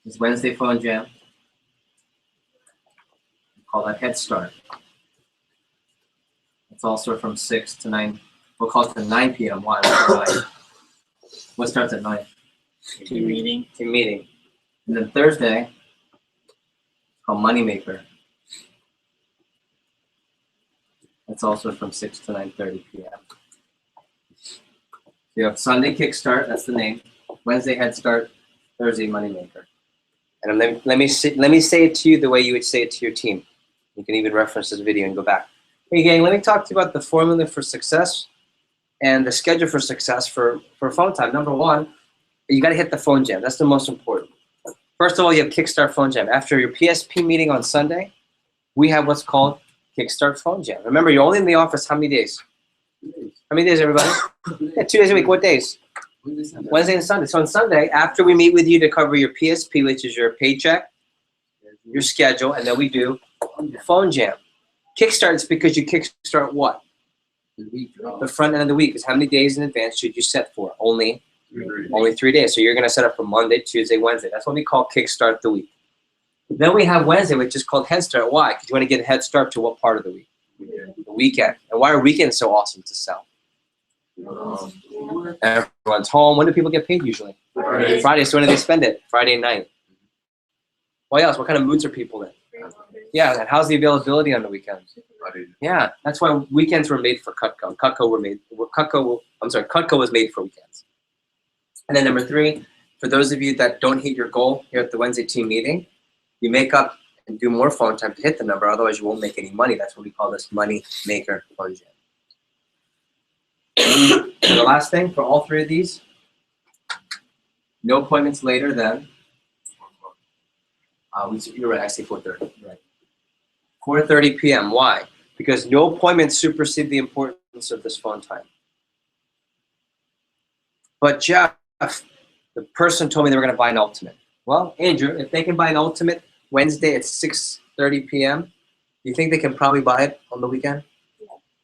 is Wednesday phone jam. We call that Head Start. It's also from 6 to 9. We'll call it to 9 p.m. Why? What starts at 9? Team meeting. Team meeting. And then Thursday, it's called Moneymaker. It's also from 6 to 9:30 p.m. You have Sunday Kickstart, that's the name. Wednesday Head Start, Thursday Moneymaker. And let me say it to you the way you would say it to your team. You can even reference this video and go back. Hey gang, let me talk to you about the formula for success and the schedule for success for phone time. Number one, you got to hit the phone jam. That's the most important. First of all, you have Kickstart phone jam. After your PSP meeting on Sunday, we have what's called Kickstart phone jam. Remember, you're only in the office how many days? How many days, everybody? Yeah, 2 days a week. What days? Wednesday and Sunday. So on Sunday, after we meet with you to cover your PSP, which is your paycheck, your schedule, and then we do phone jam. Kickstart is because you kickstart what? The front end of the week is how many days in advance should you set for? Only 3 days. So you're going to set up for Monday, Tuesday, Wednesday. That's what we call kickstart the week. Then we have Wednesday, which is called head start. Why? Because you want to get a head start to what part of the week? The weekend. And why are weekends so awesome to sell? Everyone's home. When do people get paid usually? Friday. So when do they spend it? Friday night. What else? What kind of moods are people in? Yeah, and how's the availability on the weekends? Yeah, that's why weekends were made for Cutco. Cutco was made for weekends. And then number 3, for those of you that don't hit your goal here at the Wednesday team meeting, you make up and do more phone time to hit the number. Otherwise, you won't make any money. That's what we call this money maker phone jam. And the last thing for all 3 of these, no appointments later than. You're right. I say 4:30. Right. 4:30 p.m. Why? Because no appointments supersede the importance of this phone time. But Jeff, the person told me they were going to buy an Ultimate. Well, Andrew, if they can buy an Ultimate Wednesday at 6:30 p.m., do you think they can probably buy it on the weekend?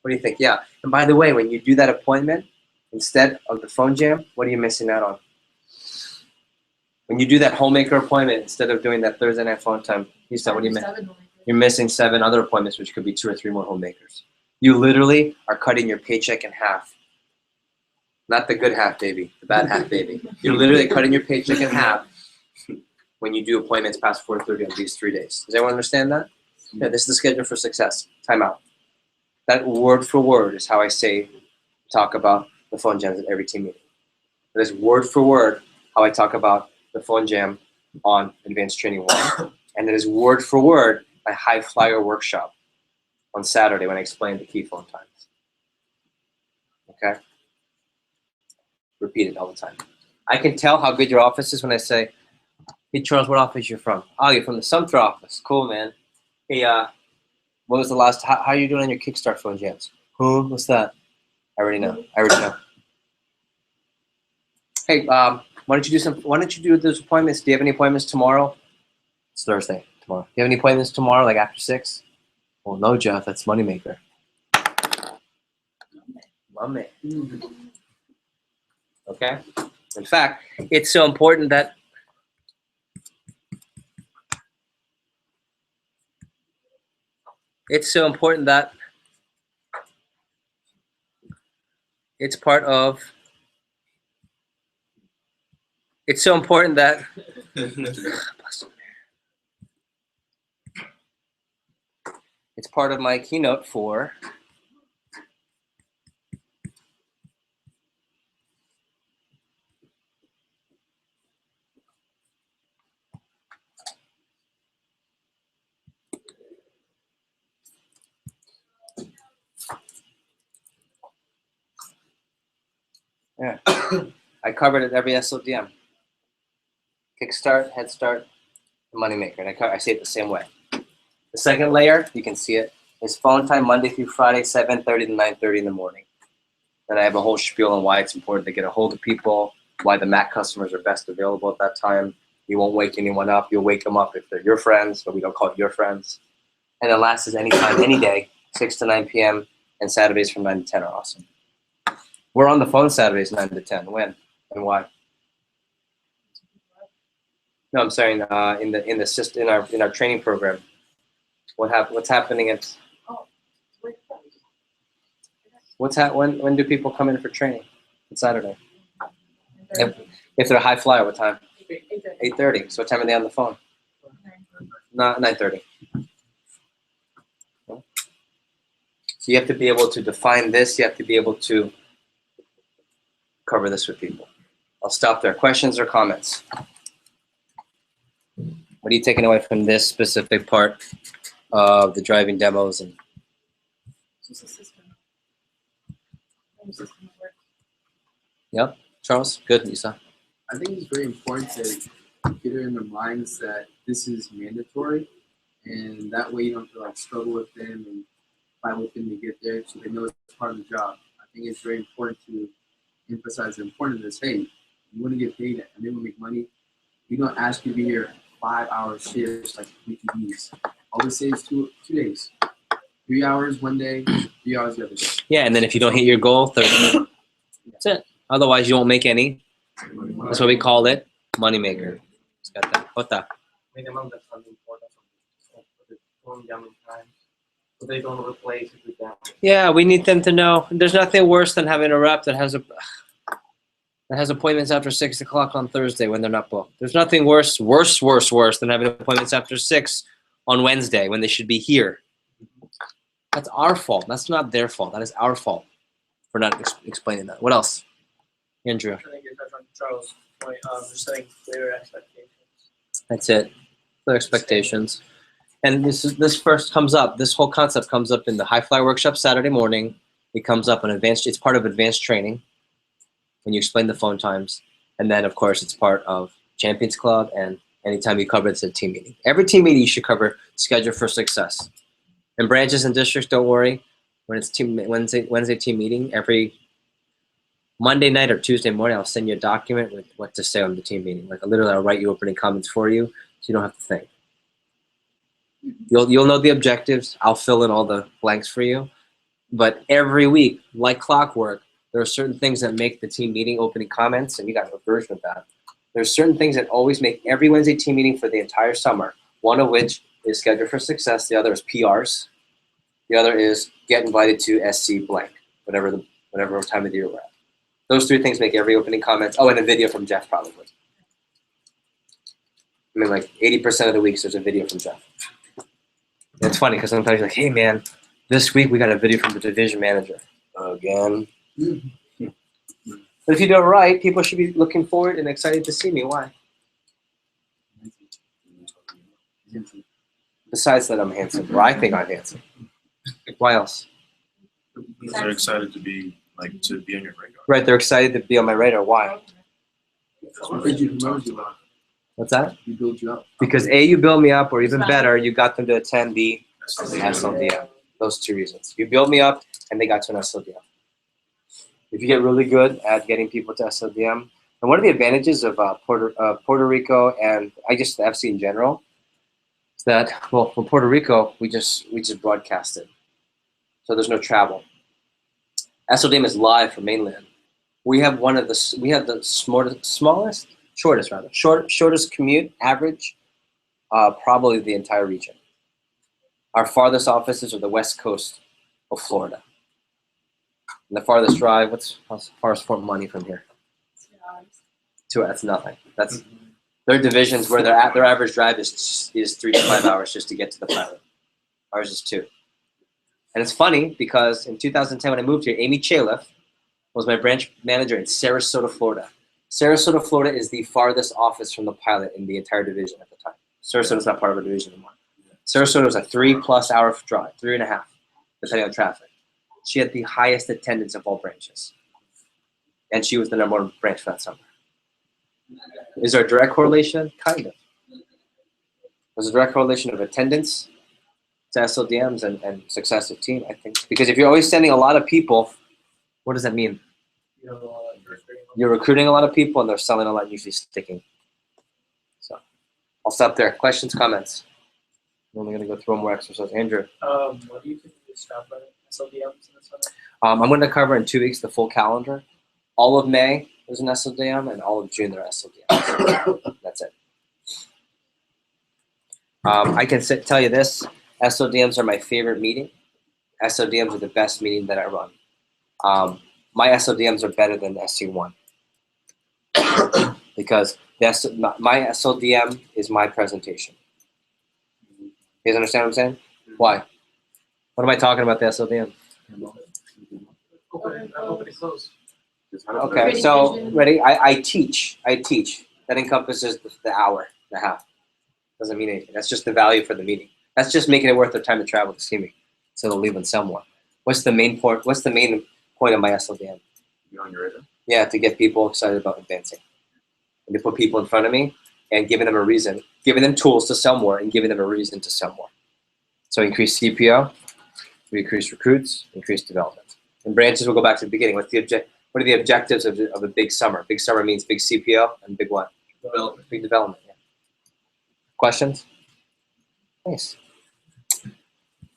What do you think? Yeah. And by the way, when you do that appointment instead of the phone jam, what are you missing out on? When you do that homemaker appointment instead of doing that Thursday night phone time, you said, what do you miss? You're missing 7 other appointments, which could be 2 or 3 more homemakers. You literally are cutting your paycheck in half. Not the good half, baby. The bad half, baby. You're literally cutting your paycheck in half when you do appointments past 4:30 on these 3 days. Does everyone understand that? Yeah, this is the schedule for success. Time out. That word for word is how I talk about the phone jams at every team meeting. That is word for word how I talk about the phone jam on Advanced Training 1. And it is word for word my high flyer workshop on Saturday when I explain the key phone times. Okay? Repeat it all the time. I can tell how good your office is when I say, hey, Charles, what office you from? Oh, you're from the Sumter office. Cool, man. Hey, what was the last, how are you doing on your Kickstart phone jams? What's that? I already know. Hey, why don't you do those appointments? Do you have any appointments tomorrow? It's Thursday, tomorrow. Do you have any appointments tomorrow, like after 6? Well, no, Jeff, that's Moneymaker. My man. Okay? In fact, it's so important that it's part of it's part of my keynote for yeah. I covered it every SODM. Kickstart, Head Start, Moneymaker. And I say it the same way. The second layer, you can see it, is phone time Monday through Friday, 7:30 to 9:30 in the morning. Then I have a whole spiel on why it's important to get a hold of people, why the Mac customers are best available at that time. You won't wake anyone up. You'll wake them up if they're your friends, but we don't call it your friends. And then last is anytime, any day, 6 to 9 p.m. and Saturdays from 9 to 10 are awesome. We're on the phone Saturdays 9 to 10. When and why? No, I'm saying in our training program. What's happening at? When do people come in for training? It's Saturday. If they're high flyer, what time? 8:30. So what time are they on the phone? 9:30. So you have to be able to define this. You have to be able to cover this with people. I'll stop there. Questions or comments? What are you taking away from this specific part of the driving demos? And yep, Charles, good. Lisa. I think it's very important to get it in their minds that this is mandatory, and that way you don't have to struggle with them and fight with them to get there. So they know it's part of the job. I think it's very important to emphasize the importance of this. Hey, you want to get paid and they will make money. We don't ask you to be here 5-hour shifts like PTDs. All we say is two days. 3 hours one day, 3 hours the other day. Yeah, and then if you don't hit your goal, 30. That's it. Otherwise, you won't make any. That's what we call it, moneymaker. It's got that. What the? Minimum that's not important for the going down in time. So they don't replace it with that. Yeah, we need them to know. There's nothing worse than having a rep that has appointments after 6 o'clock on Thursday when they're not booked. There's nothing worse than having appointments after 6 on Wednesday when they should be here. That's our fault. That's not their fault. That is our fault for not explaining that. What else? Andrew. I think you touched on Charles' point of just setting clear expectations. That's it. Clear expectations. And this first comes up. This whole concept comes up in the High Fly workshop Saturday morning. It comes up in advanced. It's part of advanced training when you explain the phone times. And then, of course, it's part of Champions Club. And anytime you cover it, it's a team meeting. Every team meeting you should cover schedule for success. And branches and districts, don't worry. When it's Wednesday team meeting, every Monday night or Tuesday morning, I'll send you a document with what to say on the team meeting. Like literally, I'll write you opening comments for you, so you don't have to think. You'll know the objectives. I'll fill in all the blanks for you. But every week, like clockwork, there are certain things that make the team meeting opening comments, and you got a version of that. There's certain things that always make every Wednesday team meeting for the entire summer. One of which is schedule for success. The other is PRs. The other is get invited to SC blank, whatever time of the year we're at. Those 3 things make every opening comments. Oh, and a video from Jeff probably. I mean, like 80% of the weeks there's a video from Jeff. And it's funny because sometimes you're like, hey man, this week we got a video from the division manager. Again. But if you do it right, people should be looking forward and excited to see me. Why? Besides that I'm handsome, or I think I'm handsome. Why else? Because they're excited to be on your radar. Right, they're excited to be on my radar. Why? What's that? We build you up. Because A, you build me up, or even better, you got them to attend the SLDM. Those 2 reasons. You build me up, and they got to an SLDM. If you get really good at getting people to SLDM, and one of the advantages of Puerto Rico and I guess the FC in general is that, well, for Puerto Rico, we just broadcast it, so there's no travel. SLDM is live for mainland. We have the shortest commute average, probably the entire region. Our farthest offices are the west coast of Florida. And the farthest drive, how far is Fort Money from here? 2 hours. That's nothing. That's their divisions where they're at. Their average drive is 3 to 5 hours just to get to the pilot. Ours is 2. And it's funny because in 2010 when I moved here, Amy Chaliff was my branch manager in Sarasota, Florida. Sarasota, Florida is the farthest office from the pilot in the entire division at the time. Sarasota's not part of our division anymore. Sarasota was a 3+ hour drive, 3.5, depending on traffic. She had the highest attendance of all branches. And she was the #1 branch for that summer. Is there a direct correlation? Kind of. There's a direct correlation of attendance to SLDMs and success of team, I think. Because if you're always sending a lot of people, what does that mean? You're recruiting a lot of people and they're selling a lot, usually sticking. So I'll stop there. Questions, comments? I'm only going to go through more exercises. Andrew. What do you think is stuff about SLDMs in the summer? I'm going to cover in 2 weeks the full calendar. All of May there's an SLDM and all of June there are SLDMs. That's it. I can tell you this. SLDMs are my favorite meeting. SLDMs are the best meeting that I run. My SLDMs are better than SC1 because my SLDM is my presentation. You guys understand what I'm saying? Why? What am I talking about the SLDM? Open and close. Okay, so ready? I teach. That encompasses the hour and a half. Doesn't mean anything. That's just the value for the meeting. That's just making it worth their time to travel to see me, so they'll leave and sell more. What's the main point? What's the main point of my SLDM? Be on your radar. Yeah, to get people excited about advancing, and to put people in front of me and giving them a reason, giving them tools to sell more, and giving them a reason to sell more. So increase CPO, we increase recruits, increase development. And branches will go back to the beginning. What's What are the objectives of a big summer? Big summer means big CPO and big what? Development. Big development. Yeah. Questions? Nice.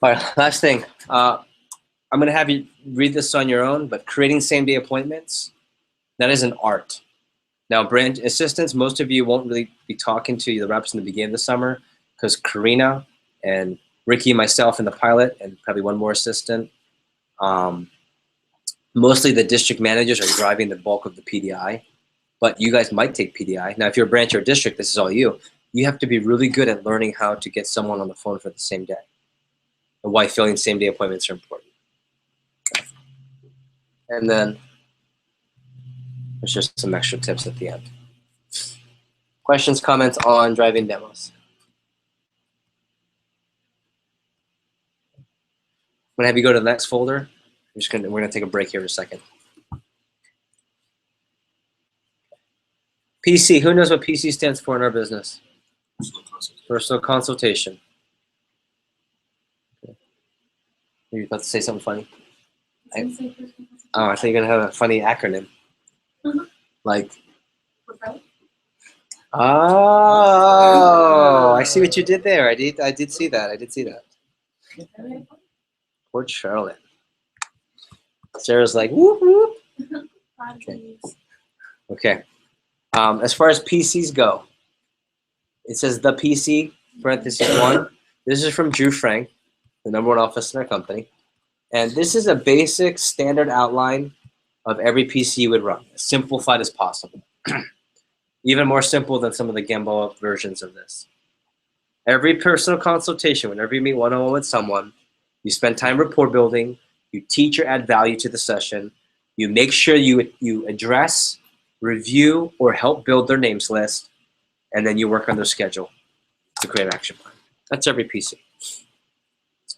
All right, last thing. I'm going to have you read this on your own, but creating same-day appointments, that is an art. Now, branch assistants, most of you won't really be talking to the reps in the beginning of the summer because Karina and Ricky, myself, and the pilot, and probably one more assistant, mostly the district managers are driving the bulk of the PDI, but you guys might take PDI. Now, if you're a branch or a district, this is all you. You have to be really good at learning how to get someone on the phone for the same day and why filling same-day appointments are important. And then there's just some extra tips at the end. Questions, comments on driving demos? I'm gonna have you go to the next folder. We're gonna take a break here in a second. PC, who knows what PC stands for in our business? Personal consultation. Okay. You're about to say something funny? I thought you were gonna have a funny acronym. Like, oh, I see what you did there. I did see that. Port Charlotte. Sarah's like, whoop, whoop. Okay. As far as PCs go, it says the PC, parentheses 1. This is from Drew Frank, the #1 officer in our company. And this is a basic standard outline of every PC you would run, as simplified as possible. Even more simple than some of the Gamboa versions of this. Every personal consultation, whenever you meet one-on-one with someone, you spend time rapport building, you teach or add value to the session, you make sure you address, review, or help build their names list, and then you work on their schedule to create an action plan. That's every PC.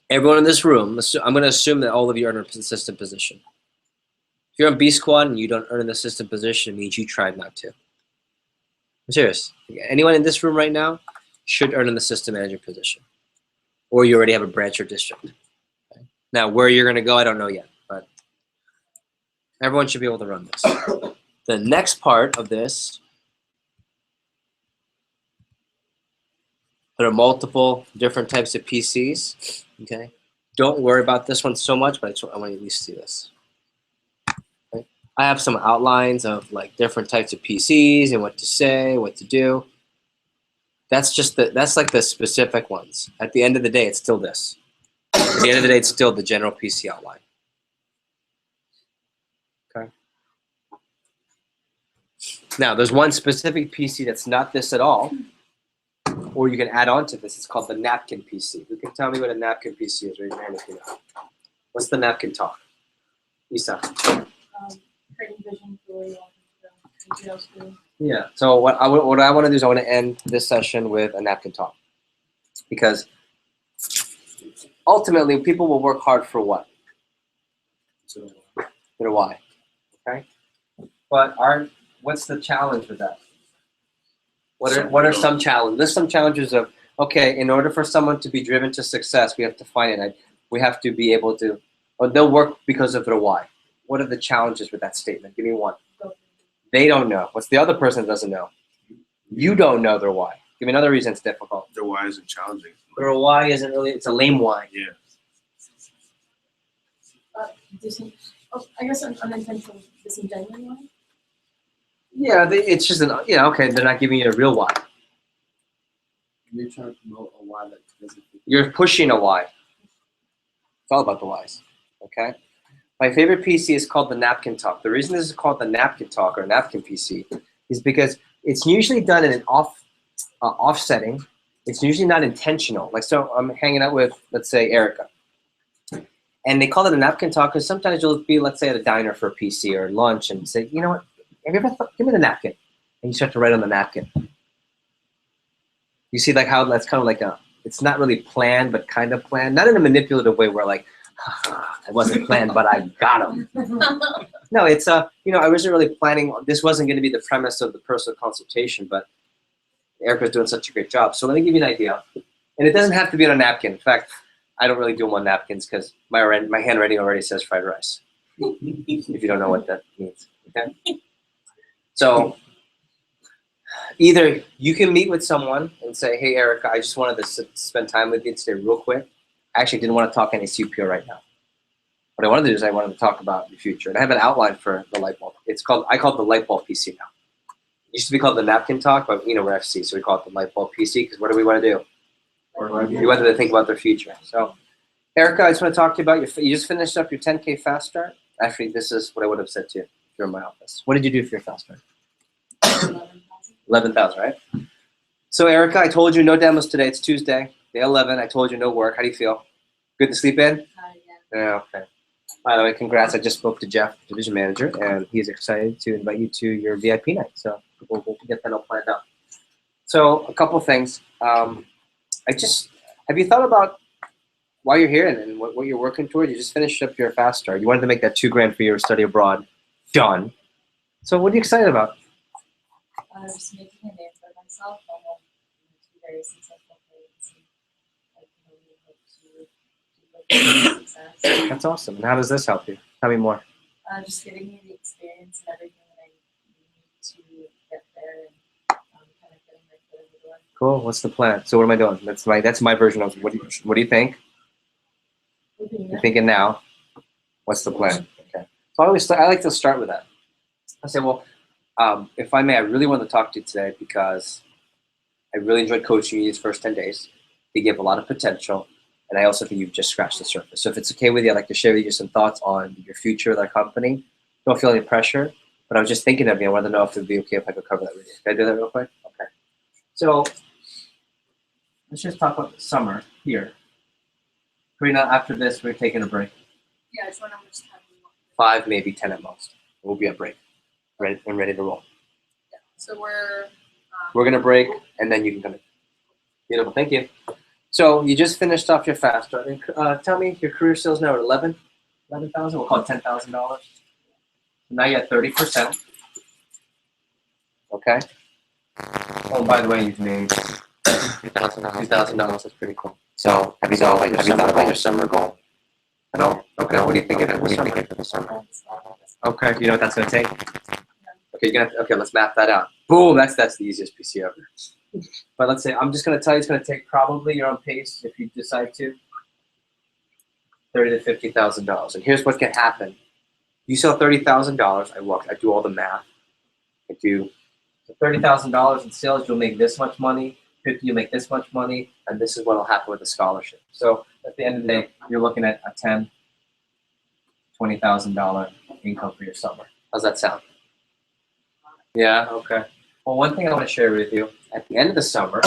Everyone in this room, I'm going to assume that all of you are in an assistant position. If you're on B squad and you don't earn an assistant position, it means you tried not to. I'm serious. Anyone in this room right now should earn an assistant manager position, or you already have a branch or district. Okay. Now, where you're going to go, I don't know yet, but everyone should be able to run this. The next part of this, there are multiple different types of PCs. Okay, don't worry about this one so much, but I want you to at least see this. Okay. I have some outlines of like different types of PCs and what to say, what to do. That's like the specific ones. At the end of the day, it's still this. At the end of the day, it's still the general PC outline. Okay. Now, there's one specific PC that's not this at all, or you can add on to this. It's called the napkin PC. Who can tell me what a napkin PC is? Raise your hand if you know. What's the napkin talk? Isa. Creating vision for you. Yeah. So what I want to do is I want to end this session with a napkin talk, because ultimately people will work hard for what? Their why. Okay. But what's the challenge with that? What are some challenges? There's some challenges of, okay, in order for someone to be driven to success, we have to find it. We have to be able to, or they'll work because of their why. What are the challenges with that statement? Give me one. They don't know. What's the other person that doesn't know? You don't know their why. Give me another reason it's difficult. Their why isn't challenging. Their why isn't really, it's a lame why. Yeah. I guess unintentional disingenuous one. Yeah, it's just okay, they're not giving you a real why. You're trying to promote a why that doesn't fit. You're pushing a why. It's all about the whys, okay? My favorite PC is called the Napkin Talk. The reason this is called the Napkin Talk or Napkin PC is because it's usually done in an offsetting. It's usually not intentional. Like, so I'm hanging out with, let's say, Erica. And they call it a Napkin Talk because sometimes you'll be, let's say, at a diner for a PC or lunch and say, you know what? Have you ever thought, give me the napkin, and you start to write on the napkin. You see, like how that's kind of like it's not really planned, but kind of planned. Not in a manipulative way where like, it wasn't planned, but I got him. No, it's I wasn't really planning. This wasn't going to be the premise of the personal consultation, but Erica's doing such a great job. So let me give you an idea, and it doesn't have to be on a napkin. In fact, I don't really do them on napkins because my handwriting already says fried rice. if you don't know what that means. Okay. So either you can meet with someone and say, hey, Erica, I just wanted to spend time with you today real quick. I actually didn't want to talk any CPO right now. What I wanted to do is I wanted to talk about the future. And I have an outline for the light bulb. I call it the light bulb PC now. It used to be called the napkin talk, but we're FC, so we call it the light bulb PC because what do we want to do? We wanted to think about their future. So Erica, I just want to talk to you about you just finished up your 10K fast start. Actually, this is what I would have said to you if you're in my office. What did you do for your fast start? 11,000, right? So Erica, I told you no demos today. It's Tuesday, day 11. I told you no work. How do you feel? Good to sleep in? Yeah, okay. By the way, congrats. I just spoke to Jeff, division manager, and he's excited to invite you to your VIP night. So we'll get that all planned out. So a couple of things. Have you thought about why you're here and what you're working toward? You just finished up your fast start. You wanted to make that $2,000 for your study abroad. Done. So what are you excited about? Just making a name for myself. I have two very successful plays and I can only hope to success. That's awesome. And how does this help you? Tell me more. Just giving me the experience and everything that I need to get there and kind of getting my foot in the door. Cool. What's the plan? So what am I doing? That's my version of what do you think? You're thinking now. What's the plan? Okay. So I like to start with that. I say, well, if I may, I really want to talk to you today because I really enjoyed coaching you these first 10 days. You give a lot of potential, and I also think you've just scratched the surface. So if it's okay with you, I'd like to share with you some thoughts on your future with our company. Don't feel any pressure, but I was just thinking of you. I wanted to know if it would be okay if I could cover that with you. Can I do that real quick? Okay. So let's just talk about the summer here. Karina, after this, we're taking a break. Yeah, I just want to understand. 5, maybe 10 at most. We'll be at break. Ready to roll. Yeah. So we're going to break, and then you can come in. Beautiful. Thank you. So you just finished off your fast start. Tell me, your career sales now at 11,000. We'll call it $10,000. Now you're at 30%. Okay. Oh, by the way, you've made $2,000. That's pretty cool. So have you thought about your summer goal? No. Okay. What do you think of it? What do you think for the summer? Okay. You know what that's going to take? Okay, let's map that out. Boom. That's the easiest PC ever. But let's say I'm just going to tell you it's going to take probably you're on pace if you decide to $30,000 to $50,000. And here's what can happen. You sell $30,000. I do all the math. I do $30,000 in sales. You'll make this much money. 50, you make this much money, and this is what will happen with the scholarship. So at the end of the day, you're looking at a $10,000, $20,000 income for your summer. How's that sound? Yeah. Okay. Well, one thing I want to share with you at the end of the summer,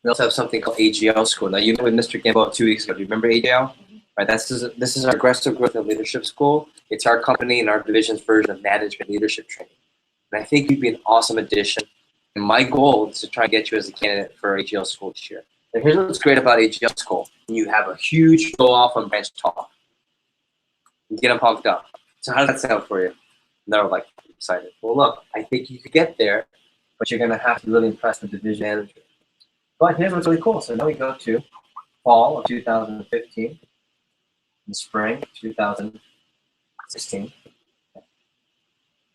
we also have something called AGL School. Now you met with Mr. Gamble 2 weeks ago. Do you remember AGL? Right. This is our aggressive growth and leadership school. It's our company and our division's version of management leadership training. And I think you'd be an awesome addition. And my goal is to try and get you as a candidate for AGL School this year. And here's what's great about AGL School. You have a huge go off on branch talk. You get them pumped up. So how does that sound for you? And they're like excited. Well, look, I think you could get there, but you're going to have to really impress the division manager. But here's what's really cool. So now we go to fall of 2015 and spring of 2016.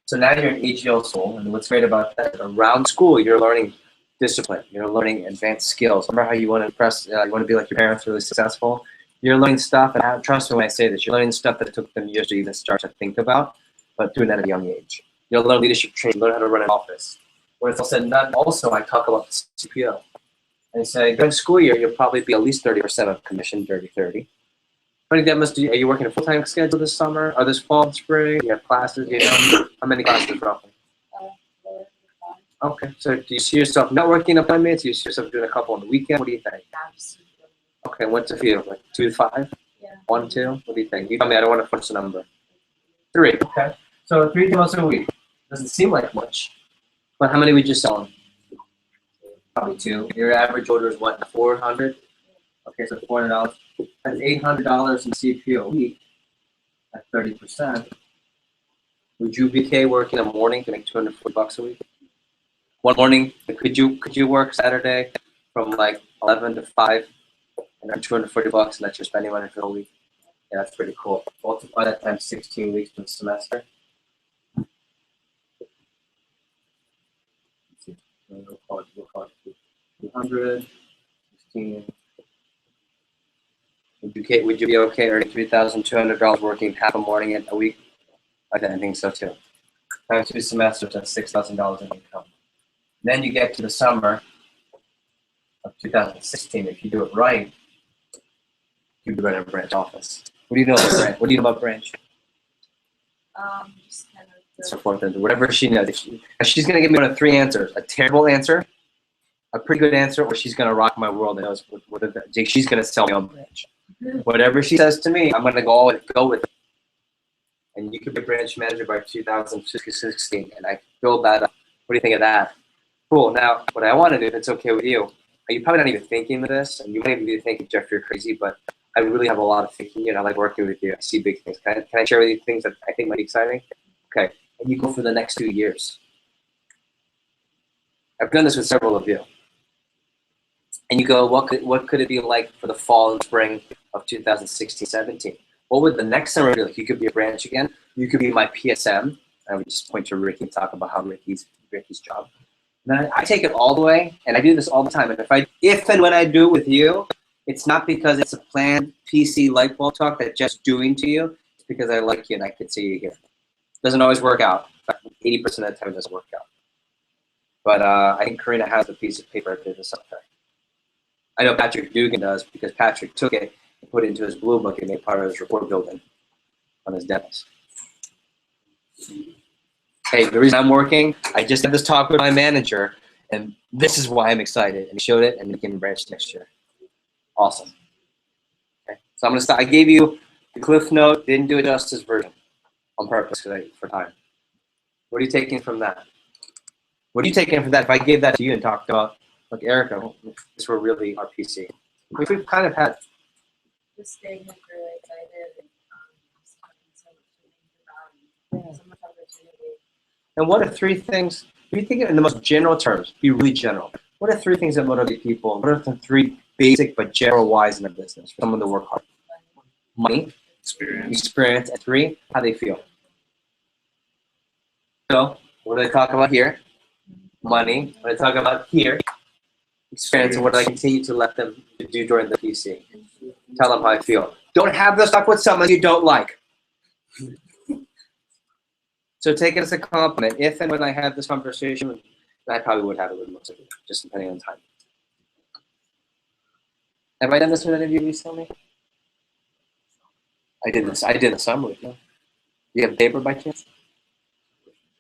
So now you're in AGL School, and what's great about that, around school, you're learning discipline. You're learning advanced skills. Remember how you want to impress, you want to be like your parents, really successful? You're learning stuff, and trust me when I say this, you're learning stuff that it took them years to even start to think about, but doing that at a young age. You'll learn leadership training, learn how to run an office. When it's all said and done, also I talk about the CPO. And I say, during school year, you'll probably be at least 30% of commission, 30. How many demos are you working a full-time schedule this summer, or this fall and spring? You have classes, you know? How many classes roughly? Okay, so do you see yourself not working appointments? Do you see yourself doing a couple on the weekend? What do you think? Okay, what's the few? Like 2 to 5? Yeah. 1, 2? What do you think? You tell me, I don't want to force a number. 3, okay. So 3 demos a week. Doesn't seem like much. But how many we just selling? Probably 2. Your average order is what, 400? Okay, so $400. That's $800 in CPO a week at 30%. Would you be okay working a morning to make $240 a week? One morning, could you work Saturday from like 11 to 5 and earn $240 and that's your spending money for the whole week? Yeah, that's pretty cool. Multiply that times 16 weeks per semester. Let's see. We'll call it 200, 16. Would you be okay earning $3,200 working half a morning a week? I think so too. Times 2 semesters, that's $6,000 in income. Then you get to the summer of 2016. If you do it right, you'd be running a branch office. What do you know about branch? What do you know about branch? Just kind of So forth and whatever she knows. She's gonna give me one of 3 answers: a terrible answer, a pretty good answer, or she's gonna rock my world and knows she's gonna sell me on branch. Whatever she says to me, I'm gonna go with it. And you could be a branch manager by 2016, and I build that up. What do you think of that? Cool. Now, what I want to do, if it's okay with you, you're probably not even thinking of this, and you might even be thinking, Jeff, you're crazy, but I really have a lot of thinking, and I like working with you. I see big things. Can I share with you things that I think might be exciting? Okay. And you go for the next 2 years. I've done this with several of you. And you go, what could it be like for the fall and spring of 2016-17? What would the next summer be like? You could be a branch again. You could be my PSM. I would just point to Ricky and talk about how Ricky's job. And then I take it all the way, and I do this all the time. And if and when I do it with you, it's not because it's a planned PC light bulb talk that just doing to you. It's because I like you and I could see you here. It doesn't always work out. In fact, 80% of the time it doesn't work out. But I think Karina has a piece of paper that does something. I know Patrick Dugan does because Patrick took it and put it into his blue book and made part of his report building on his demos. Hey, the reason I'm working, I just had this talk with my manager, and this is why I'm excited. And he showed it, and we can branch next year. Awesome. Okay, so I'm gonna stop. I gave you the Cliff Note, didn't do a justice version on purpose for time. What are you taking from that? What are you taking from that? If I gave that to you and talked about, like Erica, this were really our PC. Which we've kind of had. Just staying really excited and just having so much to think about and so much opportunity. And what are 3 things, if you think of it in the most general terms, be really general. What are 3 things that motivate people? What are the 3 basic but general whys in a business for someone to work hard? Money, experience, and 3, how they feel. So, what do they talk about here? Money. What do they talk about here? Experience. And what do I continue to let them do during the PC? Tell them how I feel. Don't have this talk with someone you don't like. So take it as a compliment. If and when I have this conversation, I probably would have it with most of you, just depending on time. Have I done this with any of you recently? I did this. I did the summer with you. You have paper by chance?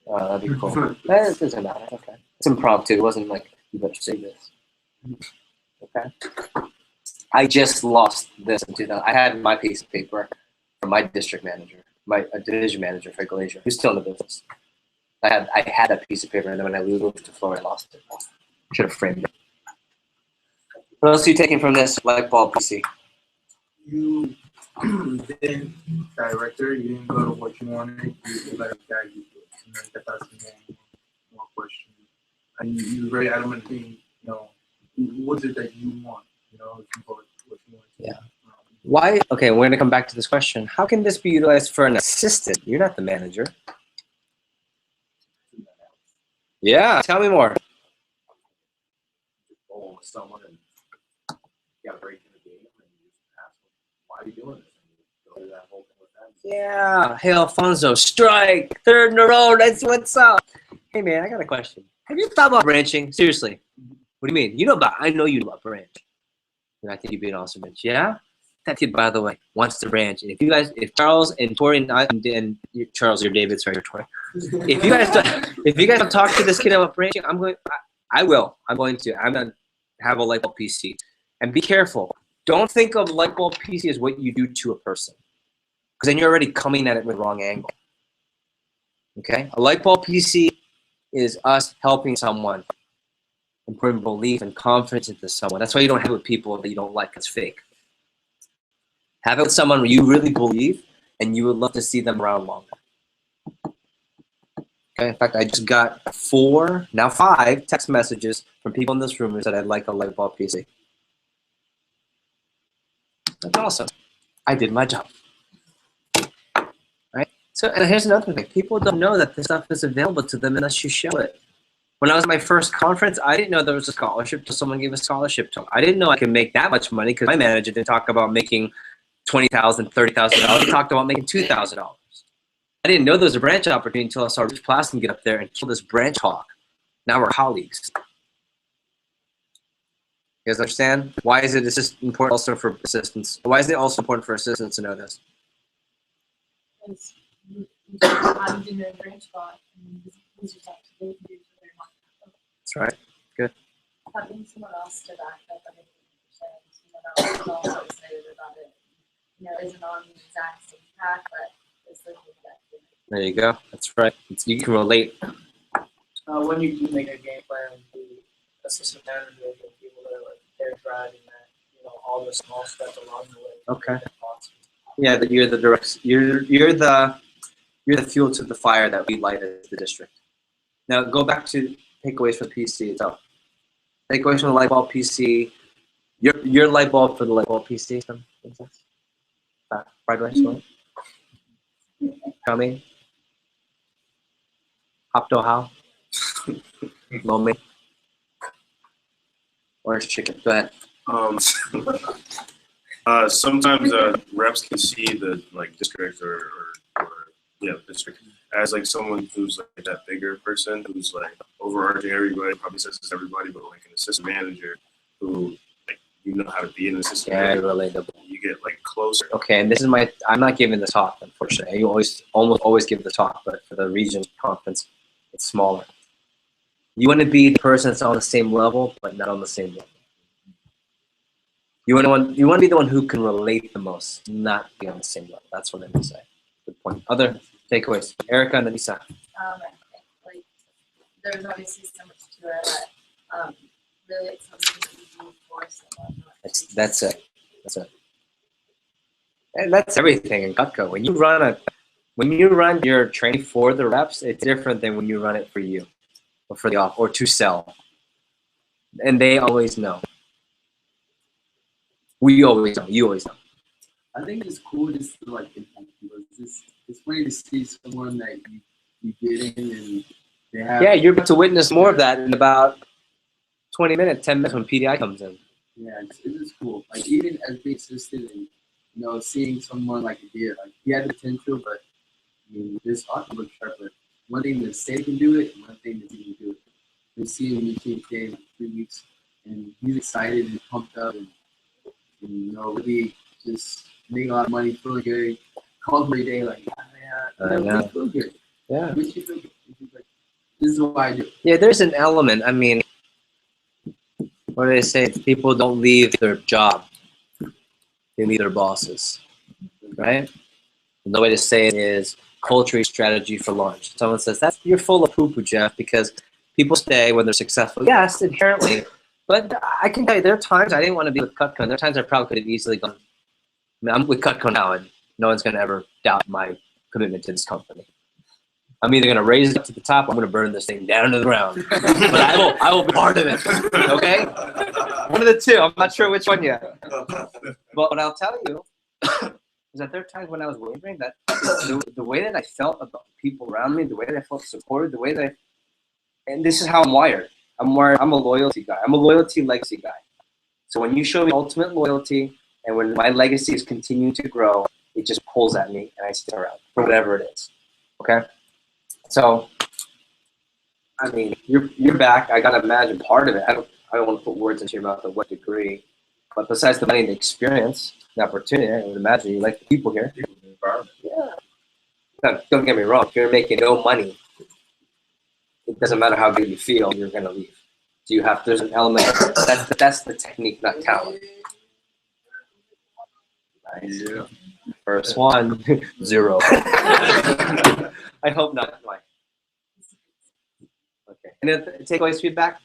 That'd be cool. It doesn't matter. Okay. It's impromptu. It wasn't like you better say this. Okay. I just lost this in 2000. I had my piece of paper from my district manager, my division manager for Glacier, who's still in the business. I had that piece of paper, and then when I moved to Florida, I lost it. Should have framed it. What else are you taking from this light bulb PC? You didn't director, you didn't go to what you wanted, you let it guide you. And then kept asking more questions. And you were very adamant being, what is it that you want? What you want. Yeah. Why? Okay, we're going to come back to this question. How can this be utilized for an assistant? You're not the manager. Yeah, tell me more. With someone and you got to break in the game and you just ask them, why are you doing this? And you go through that whole thing with them. Yeah. Hey, Alfonso, strike. 3rd in a row. That's what's up. Hey, man, I got a question. Have you thought about branching? Seriously. What do you mean? I know you know about branch. And I think you'd be an awesome branch. Yeah? That kid, by the way, wants to branch. And if Charles and Tori and Charles or David, sorry, Tori. If you guys don't talk to this kid about branching, I'm going to have a light bulb PC. And be careful. Don't think of light bulb PC as what you do to a person. Because then you're already coming at it with the wrong angle. Okay? A light bulb PC is us helping someone and putting belief and confidence into someone. That's why you don't have it with people that you don't like. It's fake. Have it with someone where you really believe and you would love to see them around longer. Okay, in fact, I just got 4, now 5 text messages from people in this room who said I'd like a light bulb PC. That's awesome. I did my job. So and here's another thing. People don't know that this stuff is available to them unless you show it. When I was at my first conference, I didn't know there was a scholarship till someone gave a scholarship to me. I didn't know I could make that much money because my manager didn't talk about making $20,000, $30,000. He talked about making $2,000. I didn't know there was a branch opportunity until I saw Rich Plaston get up there and kill this branch hawk. Now we're colleagues. You guys understand? Why is it important also for assistants? Why is it also important for assistants to know this? Because you don't have to do a branch bot and use yourself to do it. That's right. Good. Having someone else to back up on it, someone else is also excited about it. You know, isn't on the exact same path, but is looking at that. There you go. That's right. You can relate. When you do make a game plan, the assistant manager will get people that are like they're driving that, you know, all the small steps along the way. Okay. Yeah, that you're the direct. You're the fuel to the fire that we light as the district. Now go back to takeaways from PC itself. Takeaways from the light bulb PC. Your light bulb for the light bulb PC. Fried rice, what? Coming. Hopdo how? Lo Orange chicken. Go ahead. Sometimes reps can see the district or district as like someone who's like that bigger person who's like overarching everybody, probably says it's everybody, but like an assistant manager who like you know how to be an assistant manager. Relatable. You get like closer. Okay, and this is I'm not giving the talk, unfortunately. You almost always give the talk, but for the region conference, it's smaller. You want to be the person that's on the same level, but not on the same level. You want to be the one who can relate the most, not be on the same level. That's what I'm going to say. Good point. Other takeaways? Erica and Anissa. Like, there's obviously so much to it, but really it's something that you do for someone. That's it. That's it. And that's everything in Cutco. When you run your training for the reps, it's different than when you run it for you, or for the off, or to sell. And they always know. We always know. You always know. I think it's cool just to like impact people. It's funny to see someone that you get in and they have. Yeah, you're about to witness more of that in about 20 minutes, 10 minutes when PDI comes in. Yeah, it is cool. Like even as being assistant and seeing someone like a deer, like he had the potential, but I mean, this ought to look sharp. But one thing that State can do it, and one thing that he can do it. We see him in TK in 3 weeks, and he's excited and pumped up, and really just making a lot of money, feeling good. Calls me every day like, I know. We feel good. Yeah. We feel good. Like, this is what I do. Yeah, there's an element. I mean, what do they say? People don't leave their job. They leave their bosses, right? And the way to say it is culture strategy for launch. Someone says, you're full of poo-poo, Jeff, because people stay when they're successful. Yes, inherently. But I can tell you, there are times I didn't want to be with Cutco. There are times I probably could have easily gone. I mean, I'm with Cutco now, and no one's going to ever doubt my commitment to this company. I'm either going to raise it up to the top, or I'm going to burn this thing down to the ground. But I will be part of it. Okay? One of the two. I'm not sure which one yet. But what I'll tell you is that there are times when I was wavering, that the way that I felt about the people around me, the way that I felt supported, the way that and this is how I'm wired. I'm a loyalty guy. I'm a loyalty legacy guy. So when you show me ultimate loyalty, and when my legacy is continuing to grow, it just pulls at me, and I stick around for whatever it is. Okay. So, I mean, you're back. I gotta imagine part of it. I don't want to put words into your mouth of what degree, but besides the money and the experience, the opportunity, I would imagine you like the people here. Yeah. Now, don't get me wrong. If you're making no money, it doesn't matter how good you feel, you're gonna leave. So there's an element. That's the technique, not talent. Nice. Yeah. First one, 0. I hope not. Like. Okay. And then takeaways, feedback.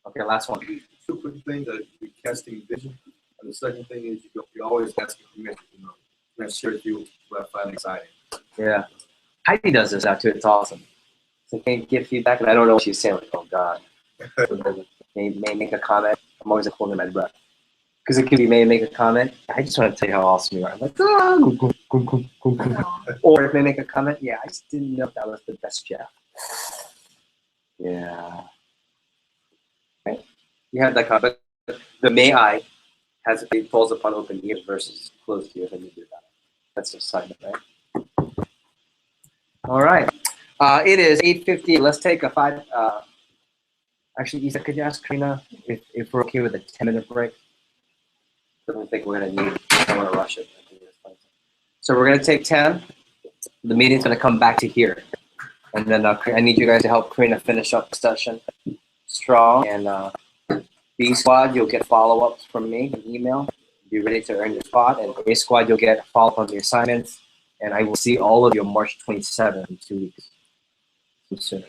Okay, last one. Two quick things that you're casting vision, and the second thing is you always asking permission. That shares you what I find exciting. Yeah. Heidi does this now too. It's awesome. So can you give feedback? And I don't know what she's saying. Like, oh God. May make a comment. I'm always holding my breath. because it could be may make a comment. I just want to tell you how awesome you are. I'm like, or if they make a comment, yeah, I just didn't know if that was the best Jeff. Yeah. Right. You have that comment. The may I has it falls upon open ears versus closed ears, and you do that. That's a sign, right? All right. It is 8:50. Let's take a 5. Actually, Isa, could you ask Karina if we're okay with a 10-minute break? I don't think we're gonna need. I don't want to rush it. So we're gonna take 10. The meeting's gonna come back to here, and then I need you guys to help Karina finish up the session strong. And B squad, you'll get follow-ups from me, an email. Be ready to earn your spot. And A squad, you'll get a follow-up on the assignments. And I will see all of you on March 27th in 2 weeks. Soon.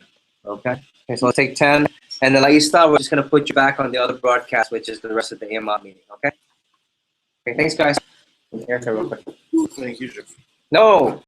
Okay. Okay. So let's take 10, and then like you start, we're just gonna put you back on the other broadcast, which is the rest of the AMOT meeting. Okay. Okay. Thanks, guys. Erica, real quick. Thank you, Jeff. No.